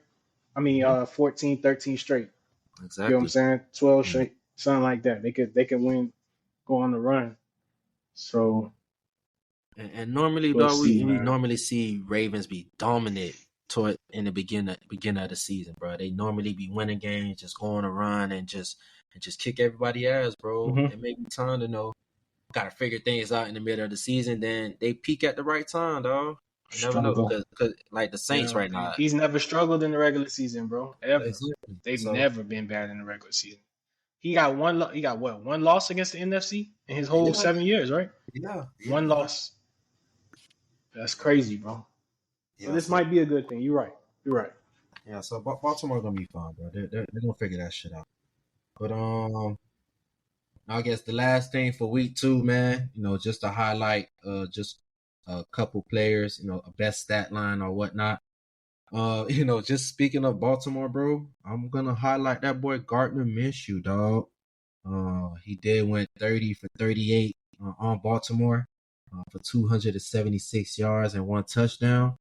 I mean, Mhm. 14, 13 straight. You know what I'm Exactly. saying? 12 Yeah. straight, something like that. They could win, go on the run. So And normally, we'll dog, see, we man. normally see Ravens be dominant toward in the beginning of the season, bro. They normally be winning games, just going a run and just kick everybody ass, bro. Mm-hmm. It may be time to know gotta figure things out in the middle of the season. Then they peak at the right time, dog. I never know, Struggle. cause like the Saints Yeah, right now. he's never struggled in the regular season, bro. Ever. Exactly. They've So never been bad in the regular season. He got one. He got what? One loss against the NFC in his whole yeah, 7 years, right? yeah, One yeah, loss. That's crazy, bro. So yeah. this So might be a good thing. You're right. You're right. yeah, so Baltimore gonna be fine, bro. They're gonna figure that shit out. But I guess the last thing for week 2, man, just to highlight just a couple players, a best stat line or whatnot. Just speaking of Baltimore, bro, I'm gonna highlight that boy Gardner Minshew, dog. He did went 30 for 38 on Baltimore for 276 yards and 1 touchdown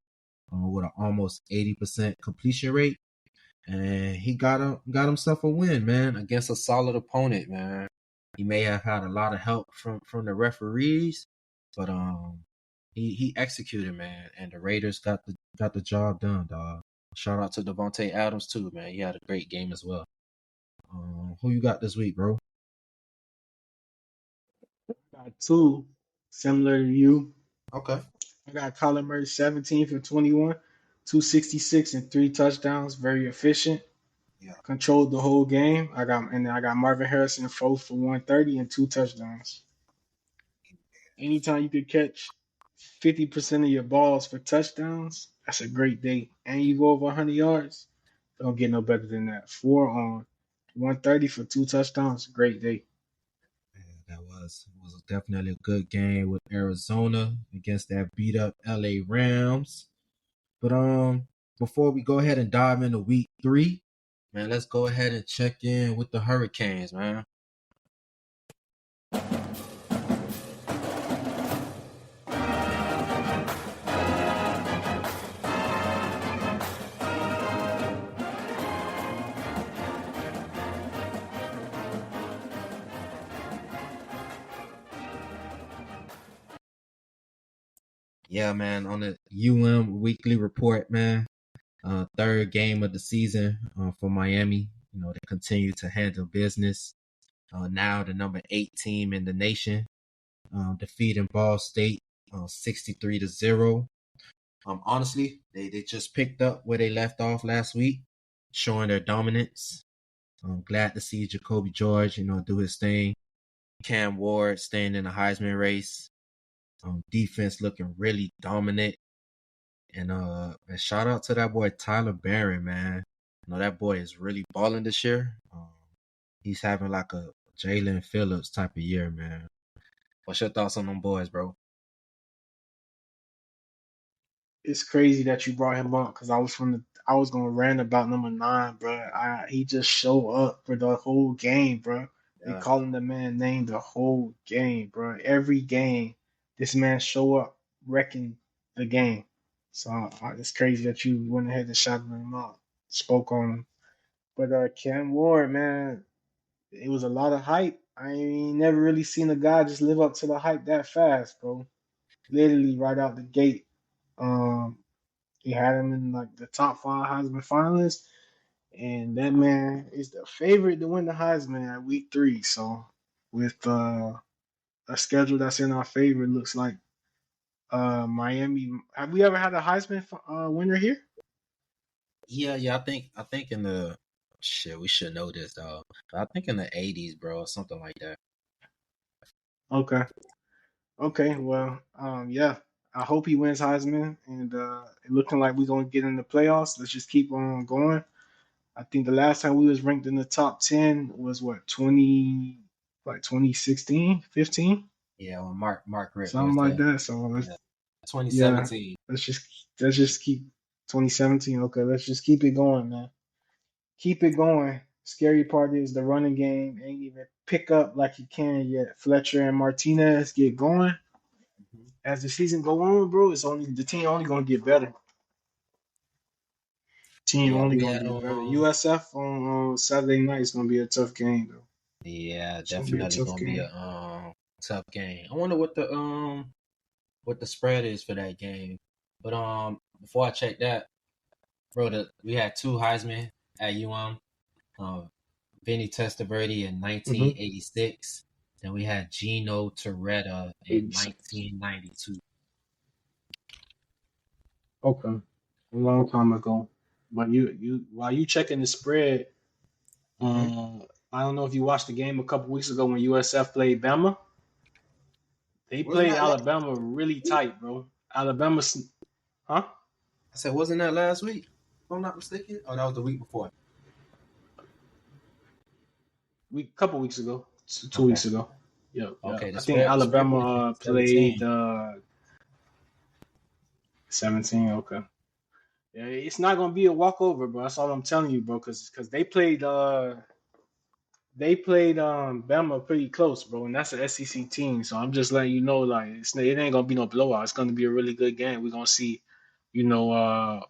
with an almost 80% completion rate. And he got himself a win, man, against a solid opponent, man. He may have had a lot of help from the referees, but he executed, man, and the Raiders got the job done, dog. Shout out to Devontae Adams too, man. He had a great game as well. Who you got this week, bro? Got two similar to you. Okay. I got Kyler Murray 17 for 21, 266 and 3 touchdowns. Very efficient. Yeah. Controlled the whole game. I got Marvin Harrison 4 for 130 and 2 touchdowns. Anytime you could catch 50% of your balls for touchdowns, that's a great day. And you go over 100 yards, don't get no better than that. 4 on 130 for 2 touchdowns, great day. Yeah, that was definitely a good game with Arizona against that beat up LA Rams. But before we go ahead and dive into week 3, man, let's go ahead and check in with the Hurricanes, man. Yeah, man, on the weekly report, man. Third game of the season for Miami. They continue to handle business. Now the number 8 team in the nation, defeating Ball State 63-0. Honestly, they just picked up where they left off last week, showing their dominance. I'm glad to see Jacoby George, do his thing. Cam Ward staying in the Heisman race. Defense looking really dominant. And shout out to that boy Tyler Barron, man. That boy is really balling this year. He's having like a Jalen Phillips type of year, man. What's your thoughts on them boys, bro? It's crazy that you brought him up because I was gonna rant about number 9, bro. He just showed up for the whole game, bro. They Yeah, calling the man name the whole game, bro. Every game, this man show up wrecking the game. So it's crazy that you went ahead and shouted him out, spoke on him. But Cam Ward, man, it was a lot of hype. I ain't never really seen a guy just live up to the hype that fast, bro. Literally right out the gate. Um, he had him in like the top 5 Heisman finalists. and that man is the favorite to win the Heisman at week 3. So with a schedule that's in our favor, it looks like Miami. Have we ever had a Heisman winner here? Yeah. I think in the shit we should know this though. I think in the '80s, bro, something like that. Okay. Okay. Well, yeah. I hope he wins Heisman, and it looking like we're gonna get in the playoffs. Let's just keep on going. I think the last time we was ranked in the top 10 was what 20, like 2016, 15, Yeah, when Mark Richt was something like there. that. So Yeah, yeah, 2017. let's just let's just keep 2017. Okay, let's just keep it going, man. Keep it going. Scary part is the running game ain't even pick up like you can yet. Fletcher and Martinez get going Mhm. as the season go on, bro. It's only the team only gonna get better. Team Yeah, only we gonna had get better. USF on Saturday night is gonna be a tough game, though. yeah, It's gonna be a definitely tough gonna be a game. tough game. I wonder what the spread is for that game. But before I check that, bro, we had two Heisman at UM. Um, Vinny Testaverde in Mm-hmm. 1986. Then we had Gino Torretta in 86. 1992. Okay, a long time ago. But you while you checking the spread, Mm-hmm. I don't know if you watched the game a couple weeks ago when USF played Bama. They Wasn't played that last Alabama really week? tight, bro. Alabama, huh? I said, wasn't that last week? If I'm not mistaken. Oh, that was the week before. Couple weeks ago, 2 weeks Okay. ago. Yep, yep. Okay. The I think spread was Alabama played 17. 17. Okay. Yeah, it's not gonna be a walkover, bro. That's all I'm telling you, bro. Because they played Bama pretty close, bro, and that's an SEC team. So I'm just letting you know, like it ain't gonna be no blowout. It's gonna be a really good game. We're gonna see, you know,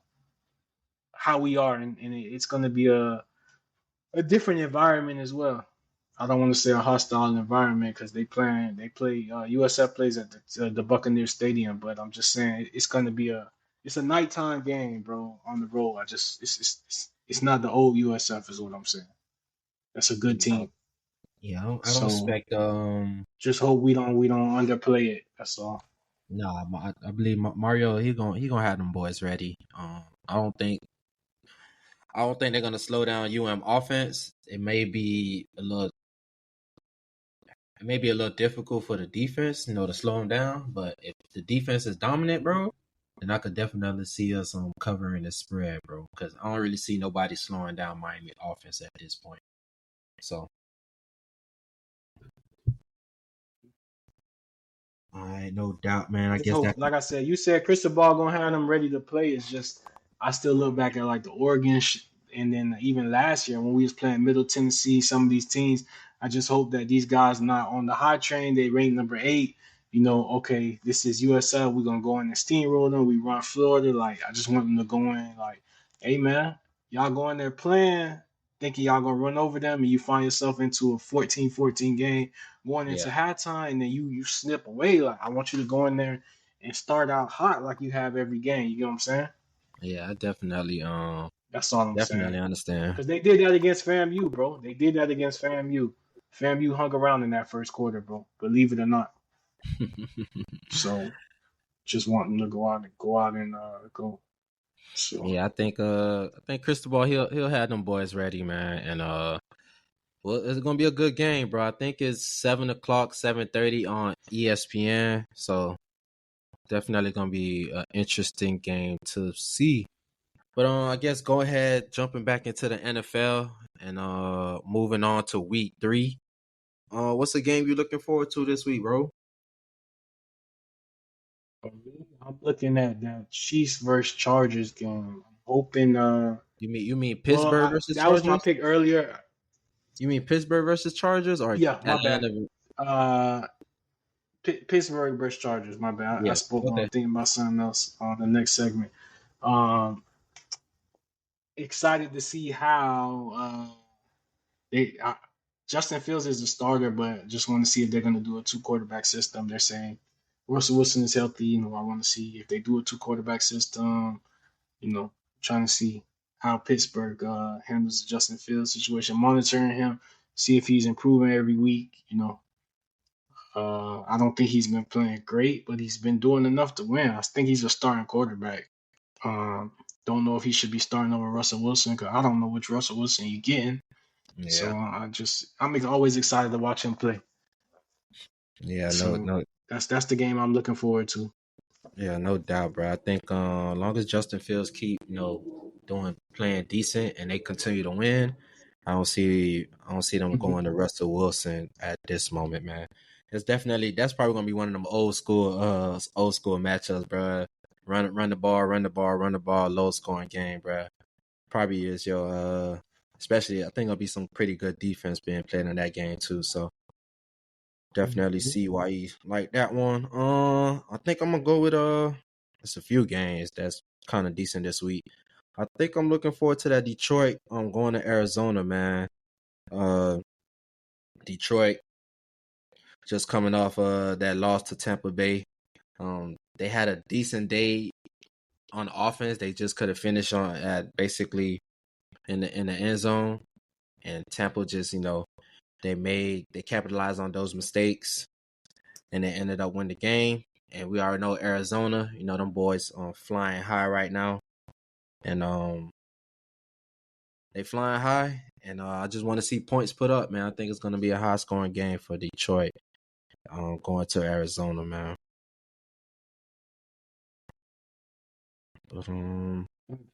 how we are, and it's gonna be a different environment as well. I don't want to say a hostile environment because they play USF plays at the Buccaneer Stadium, but I'm just saying it's gonna be it's a nighttime game, bro, on the road. I just it's not the old USF is what I'm saying. That's a good Yeah. team. Yeah. I don't So expect just hope we don't underplay it. That's all. nah, I believe Mario he gonna have them boys ready. I don't think they're gonna slow down UM offense. It may be a little difficult for the defense, to slow them down. But if the defense is dominant, bro, then I could definitely see us covering the spread, bro. Because I don't really see nobody slowing down Miami offense at this point. So, all right, no doubt, man. I Just guess hope, that. like I said, you said Crystal Ball gonna have them ready to play. It's just I still look back at like the Oregon and then even last year when we was playing Middle Tennessee, some of these teams. I just hope that these guys not on the high train. They rank number 8. Okay, this is USL. We're gonna go in and steamroll them. We run Florida. Like I just want them to go in like, hey man, y'all go in there playing, thinking y'all gonna run over them, and you find yourself into a 14-14 game going into Yeah, halftime, and then you slip away. Like I want you to go in there and start out hot like you have every game. You get what I'm saying? yeah, I definitely, That's all I'm saying. definitely understand. Because they did that against FAMU, bro. They did that against FAMU. FAMU hung around in that first quarter, bro. Believe it or not. So just want them to go out and go. So Yeah, I think Cristobal he'll have them boys ready, man, and well, it's gonna be a good game, bro. I think it's 7 o'clock, 7:30 on ESPN. So definitely gonna be an interesting game to see. But I guess go ahead, jumping back into the NFL and moving on to week 3. What's the game you looking forward to this week, bro? for me, I'm looking at that Chiefs versus Chargers game. I'm hoping. You mean Well, Pittsburgh versus that was my Chargers? pick earlier. You mean Pittsburgh versus Chargers or Yeah, my bad. Atlanta? Uh, Pittsburgh versus Chargers. My bad. I Yeah. spoke when I'm Okay. thinking about something else on the next segment. Um, Excited to see how they. Justin Fields is a starter, but just want to see if they're going to do a two quarterback system. They're saying Russell Wilson is healthy. I want to see if they do a two quarterback system. You know, trying to see how Pittsburgh handles the Justin Fields situation, monitoring him, see if he's improving every week. I don't think he's been playing great, but he's been doing enough to win. I think he's a starting quarterback. Um, don't know if he should be starting over Russell Wilson because I don't know which Russell Wilson you're getting. So Yeah, I'm always excited to watch him play. yeah, no, So no, that's the game I'm looking forward to. yeah, no doubt, bro. I think long as Justin Fields keep doing playing decent and they continue to win, I don't see them Mhm. going to Russell Wilson at this moment, man. That's probably gonna be one of them old school matchups, bro. Run the ball, run the ball, run the ball, low scoring game, bro. Probably is your especially I think there'll be some pretty good defense being played in that game too. So definitely Mhm. see why you like that one. I think I'm gonna go with it's a few games that's kind of decent this week. I think I'm looking forward to that Detroit. I'm going to Arizona, man. Uh, Detroit just coming off that loss to Tampa Bay. They had a decent day on offense. They just could have finished on at basically in the end zone, and Tampa just they capitalized on those mistakes and they ended up winning the game. And we already know Arizona, them boys flying high right now. And they flying high. And I just want to see points put up, man. I think it's gonna be a high scoring game for Detroit. Going to Arizona, man. But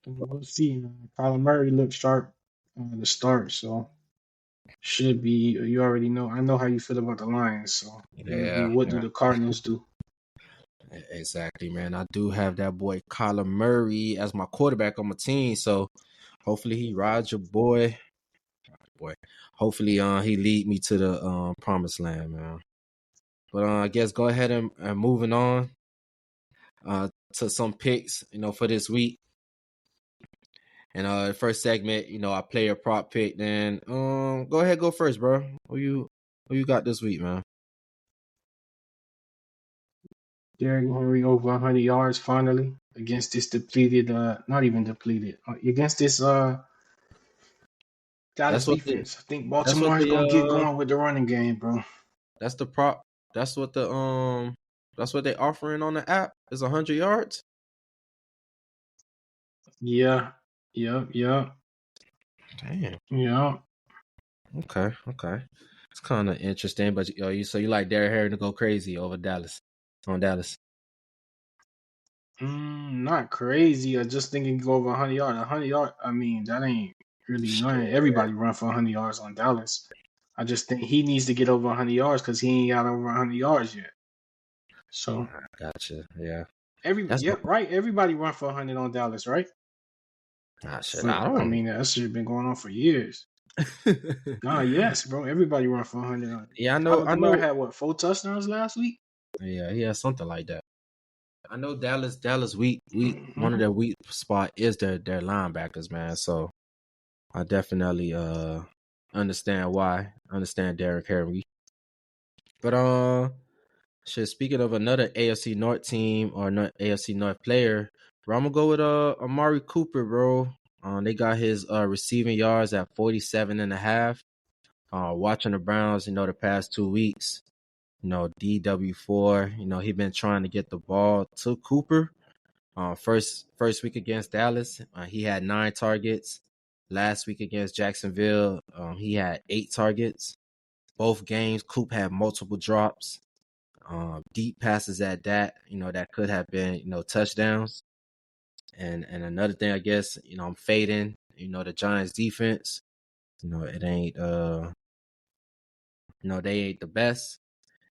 We'll see. Kyler Murray looked sharp to start, so should be. You already know. I know how you feel about the Lions, so it'll be yeah, what do yeah. the Cardinals do? Exactly, man. I do have that boy Kyler Murray as my quarterback on my team, so hopefully he rides your boy. Hopefully he lead me to the promised land, man. But I guess go ahead and moving on to some picks, for this week. And the first segment, I play a prop pick. Then go ahead, go first, bro. Who you got this week, man? Derrick Henry over 100 yards finally against this depleted, not even depleted, against this Dallas That's what the defense. I think that's what Baltimore is the gonna get going with the running game, bro. that's the prop. That's what that's what they offering on the app is 100 yards. Yeah, yeah, Damn. yeah. Okay. It's kind of interesting, but you like Derrick Henry to go crazy over Dallas on Dallas. Not crazy. I just think it can go over 100 yards. 100 yards. I mean, that ain't really nothing. Shit. Everybody run for 100 yards on Dallas. I just think he needs to get over 100 yards because he ain't got over 100 yards yet. So Gotcha. Yeah. everybody, That's yep, right. Everybody run for 100 on Dallas, right? shit. For I I don't. mean, that shit has been going on for years. Nah, yes, bro. Everybody run for 100. Yeah, I know. Alvin I Kamara know. had what 4 touchdowns last week. Yeah, he has something like that. I know Dallas weak one of Hmm. their weak spot is their linebackers, man. So I definitely understand Derrick Henry. But shit, speaking of another AFC North team or not AFC North player, bro, I'm gonna go with Amari Cooper, bro. They got his receiving yards at 47 and a half. Watching the Browns, the past 2 weeks, DW4, he been trying to get the ball to Cooper. First week against Dallas, he had 9 targets. Last week against Jacksonville, he had 8 targets. Both games, Coop had multiple drops, deep passes at that. That could have been, touchdowns. And another thing, I guess, I'm fading. The Giants defense. It ain't. They ain't the best.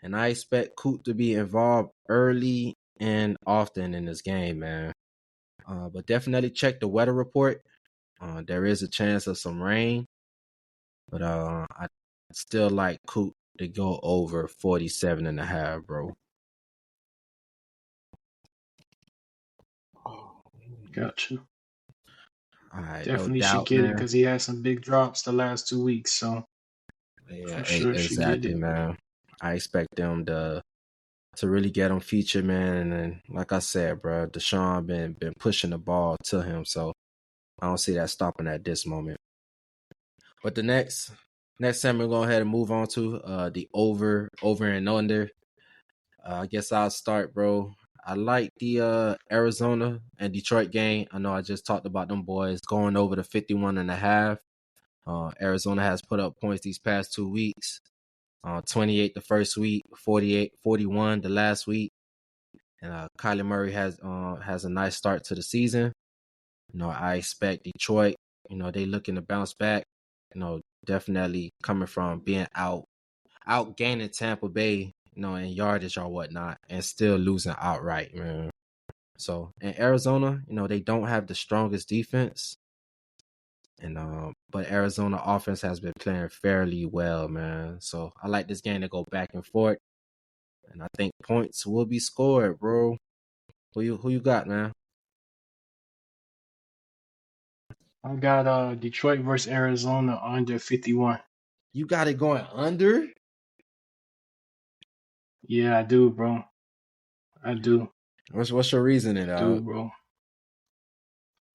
And I expect Coop to be involved early and often in this game, man. But definitely check the weather report. There is a chance of some rain, but I still like Coop to go over 47 and a half, bro. Gotcha. All right, no Definitely should doubt, get it man. because he had some big drops the last 2 weeks. So Yeah, for sure should get exactly, it. man. I expect them to really get him featured, man. And then, like I said, bro, Deshaun been pushing the ball to him, so I don't see that stopping at this moment. But the next time we'll go ahead and move on to the over and under. I guess I'll start, bro. I like the Arizona and Detroit game. I know I just talked about them boys going over the 51.5. Arizona has put up points these past 2 weeks. 28 the first week, 48, 41 the last week. And Kyler Murray has a nice start to the season. I expect Detroit, they looking to bounce back. Definitely coming from being out gaining Tampa Bay, in yardage or whatnot, and still losing outright, man. So in Arizona, they don't have the strongest defense, and but Arizona offense has been playing fairly well, man. So I like this game to go back and forth, and I think points will be scored, bro. Who you got, man? I got Detroit versus Arizona under 51. You got it going under? Yeah, I do, bro. I do. What's your reasoning, I do, dog? bro.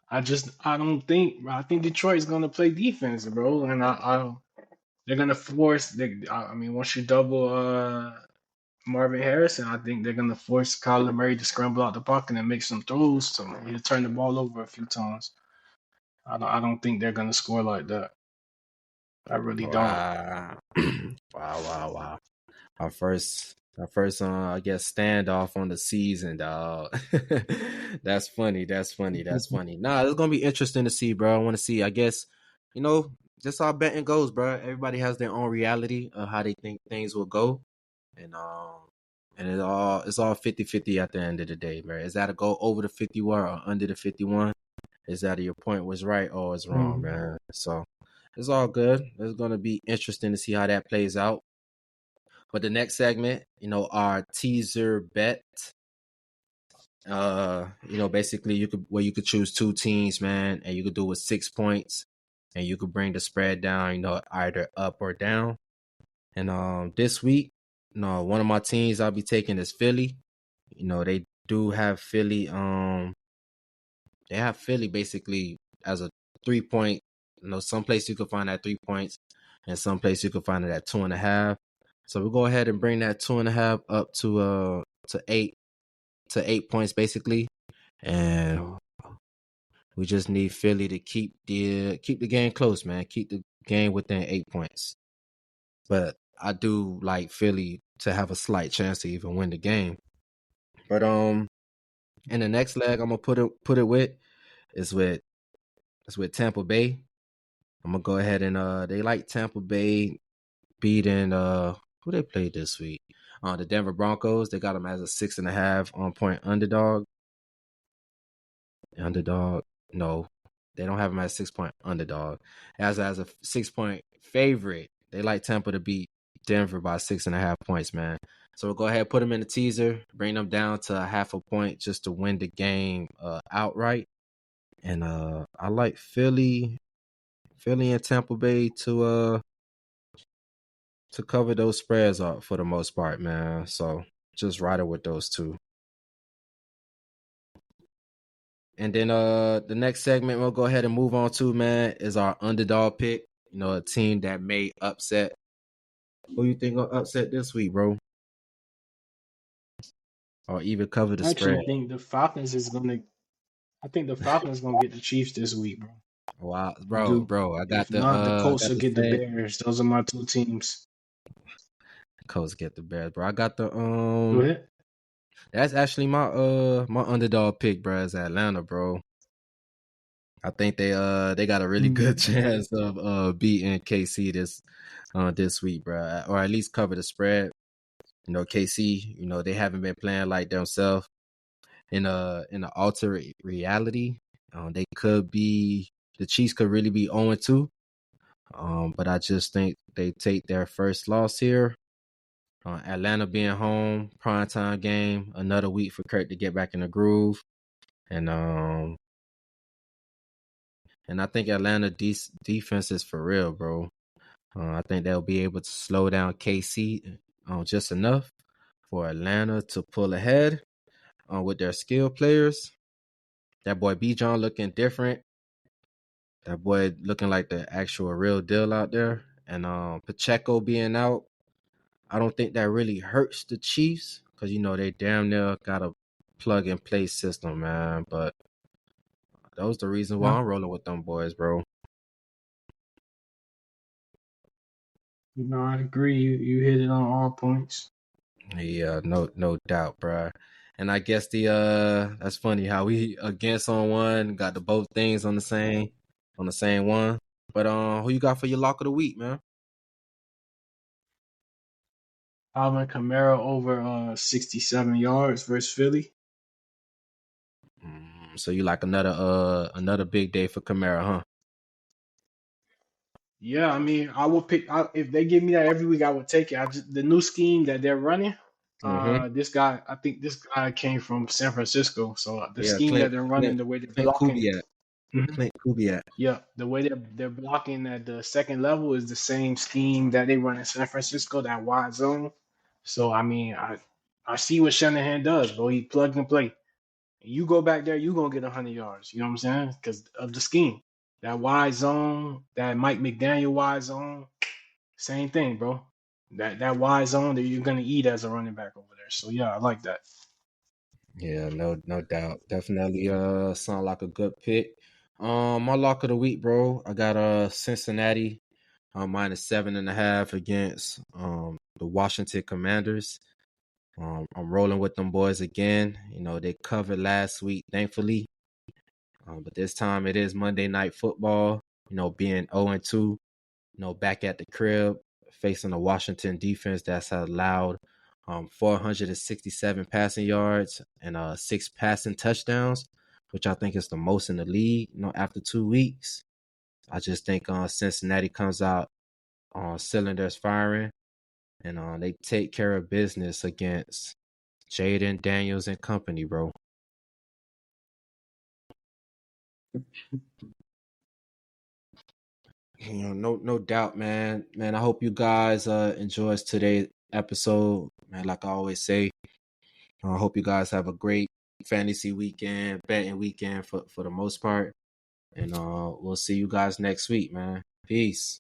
I think Detroit's gonna play defense, bro, and they're gonna force. I mean, once you double Marvin Harrison, I think they're gonna force Kyler Murray to scramble out the pocket and make some throws. So he'll turn the ball over a few times. I don't think they're gonna score like that. I really don't. Wow. Wow. Our first I guess standoff on the season, dog. That's funny. Nah, it's gonna be interesting to see, bro. I want to see. I guess, just how betting goes, bro. Everybody has their own reality of how they think things will go. And it's all 50-50 at the end of the day, bro. Is that a go over the 51 or under the 51? Is that your point was right or it's wrong, Mhm. man? So it's all good. It's gonna be interesting to see how that plays out. But the next segment, our teaser bet. Basically you could choose two teams, man, and you could do it with 6 points, and you could bring the spread down, either up or down. And this week, one of my teams I'll be taking is Philly. They do have Philly. They have Philly basically as a 3 point. Some place you could find that 3 points, and some place you could find it at 2.5. So we'll go ahead and bring that 2.5 up to 8 points basically, and we just need Philly to keep the game close, man. Keep the game within 8 points. But I do like Philly to have a slight chance to even win the game. But in the next leg, I'm gonna put it with is with it's with Tampa Bay. I'm gonna go ahead and they like Tampa Bay beating who they played this week. The Denver Broncos. They got them as a 6.5 point underdog. Underdog. No, they don't have them as 6 point underdog. As a 6 point favorite. They like Tampa to beat Denver by 6.5 points, man. So we'll go ahead, put them in the teaser, bring them down to a half a point just to win the game outright. And I like Philly and Tampa Bay to cover those spreads up for the most part, man. So just ride it with those two. And then the next segment we'll go ahead and move on to, man, is our underdog pick. A team that may upset. Who you think will upset this week, bro? Or even cover the I spread? actually think the Falcons is gonna. I think the Falcons gonna get the Chiefs this week, bro. Wow, I bro, do. bro. If not, the I Colts got will the get the same. Bears. Those are my two teams. Colts get the Bears, bro. I got the Go ahead. That's actually my underdog pick, bro. Is Atlanta, bro. I think they got a really good Mm. chance of beating KC this week, bro, or at least cover the spread. KC, they haven't been playing like themselves in a alternate reality. They could be the Chiefs could really be 0-2. But I just think they take their first loss here. Atlanta being home, primetime game, another week for Kurt to get back in the groove, and I think Atlanta defense is for real, bro. I think they'll be able to slow down KC just enough for Atlanta to pull ahead with their skill players. That boy B. John looking different. That boy looking like the actual real deal out there. And Pacheco being out, I don't think that really hurts the Chiefs because they damn near got a plug and play system, man. But that was the reason why Yeah, I'm rolling with them boys, bro. I agree. You hit it on all points. Yeah, no doubt, bro. And I guess that's funny how we against on one, got the both things on the same one. But who you got for your lock of the week, man? Alvin Kamara over 67 yards versus Philly. So you like another big day for Kamara, huh? Yeah, I mean, I will pick if they give me that every week. I would take it. The new scheme that they're running. Mm-hmm. This guy, I think this guy came from San Francisco. So the Yeah, scheme that Clint they're running, Clint the way they're Clint blocking, Kubiak. mhm, Clint Kubiak. yeah, the way they're blocking at the second level is the same scheme that they run in San Francisco, that wide zone. So I mean, I see what Shanahan does, bro. He plug and play. You go back there, you gonna get 100 yards. You know what I'm saying? Because of the scheme, that wide zone, that Mike McDaniel wide zone, same thing, bro. That wide zone that you're gonna eat as a running back over there. So yeah, I like that. Yeah, no doubt. Definitely sound like a good pick. My lock of the week, bro. I got Cincinnati -7.5 against the Washington Commanders. I'm rolling with them boys again. They covered last week, thankfully. But this time it is Monday Night Football. Being 0-2, back at the crib, facing a Washington defense that's allowed 467 passing yards and 6 passing touchdowns, which I think is the most in the league. After 2 weeks, I just think Cincinnati comes out on cylinders firing, and they take care of business against Jaden Daniels and company, bro. No doubt, man. Man, I hope you guys enjoys today's episode. Man, like I always say, I hope you guys have a great fantasy weekend, betting weekend for the most part. And we'll see you guys next week, man. Peace.